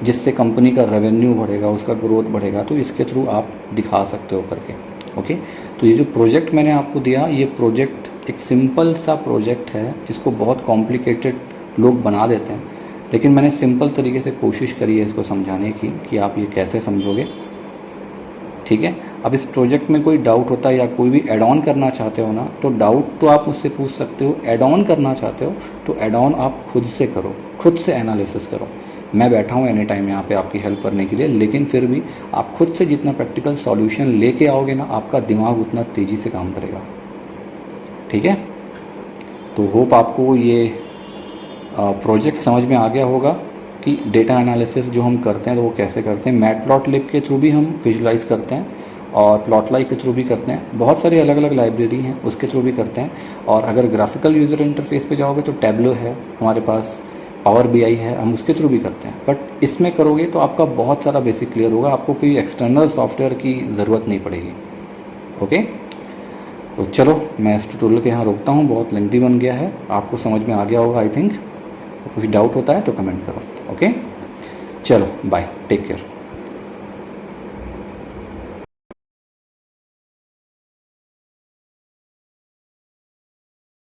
जिससे कंपनी का रेवेन्यू बढ़ेगा, उसका ग्रोथ बढ़ेगा, तो इसके थ्रू आप दिखा सकते हो करके। ओके, तो ये जो प्रोजेक्ट मैंने आपको दिया, ये प्रोजेक्ट एक सिंपल सा प्रोजेक्ट है जिसको बहुत कॉम्प्लिकेटेड लोग बना देते हैं, लेकिन मैंने सिंपल तरीके से कोशिश करी है इसको समझाने की कि आप ये कैसे समझोगे, ठीक है। अब इस प्रोजेक्ट में कोई डाउट होता है या कोई भी ऐड ऑन करना चाहते हो ना, तो डाउट तो आप मुझसे पूछ सकते हो। ऐड ऑन करना चाहते हो तो ऐड ऑन आप खुद से करो, खुद से एनालिसिस करो। मैं बैठा हूँ एनी टाइम यहाँ पे आपकी हेल्प करने के लिए, लेकिन फिर भी आप खुद से जितना प्रैक्टिकल सॉल्यूशन लेके आओगे ना, आपका दिमाग उतना तेज़ी से काम करेगा, ठीक है। तो होप आपको ये प्रोजेक्ट समझ में आ गया होगा कि डेटा एनालिसिस जो हम करते हैं तो वो कैसे करते हैं। मैटप्लॉटलिब के थ्रू भी हम विजुलाइज करते हैं और प्लॉटलाई के थ्रू भी करते हैं। बहुत सारी अलग अलग लाइब्रेरी हैं, उसके थ्रू भी करते हैं। और अगर ग्राफिकल यूज़र इंटरफेस पे जाओगे तो टैब्लो है हमारे पास, पावर BI है, हम उसके थ्रू भी करते हैं। बट इसमें करोगे तो आपका बहुत सारा बेसिक क्लियर होगा, आपको कोई एक्सटर्नल सॉफ्टवेयर की ज़रूरत नहीं पड़ेगी। ओके, तो चलो मैं इस ट्यूटोरियल के यहाँ रोकता हूँ, बहुत लेंथी बन गया है, आपको समझ में आ गया होगा आई थिंक। कुछ डाउट होता है तो कमेंट करो। ओके, चलो बाय, टेक केयर।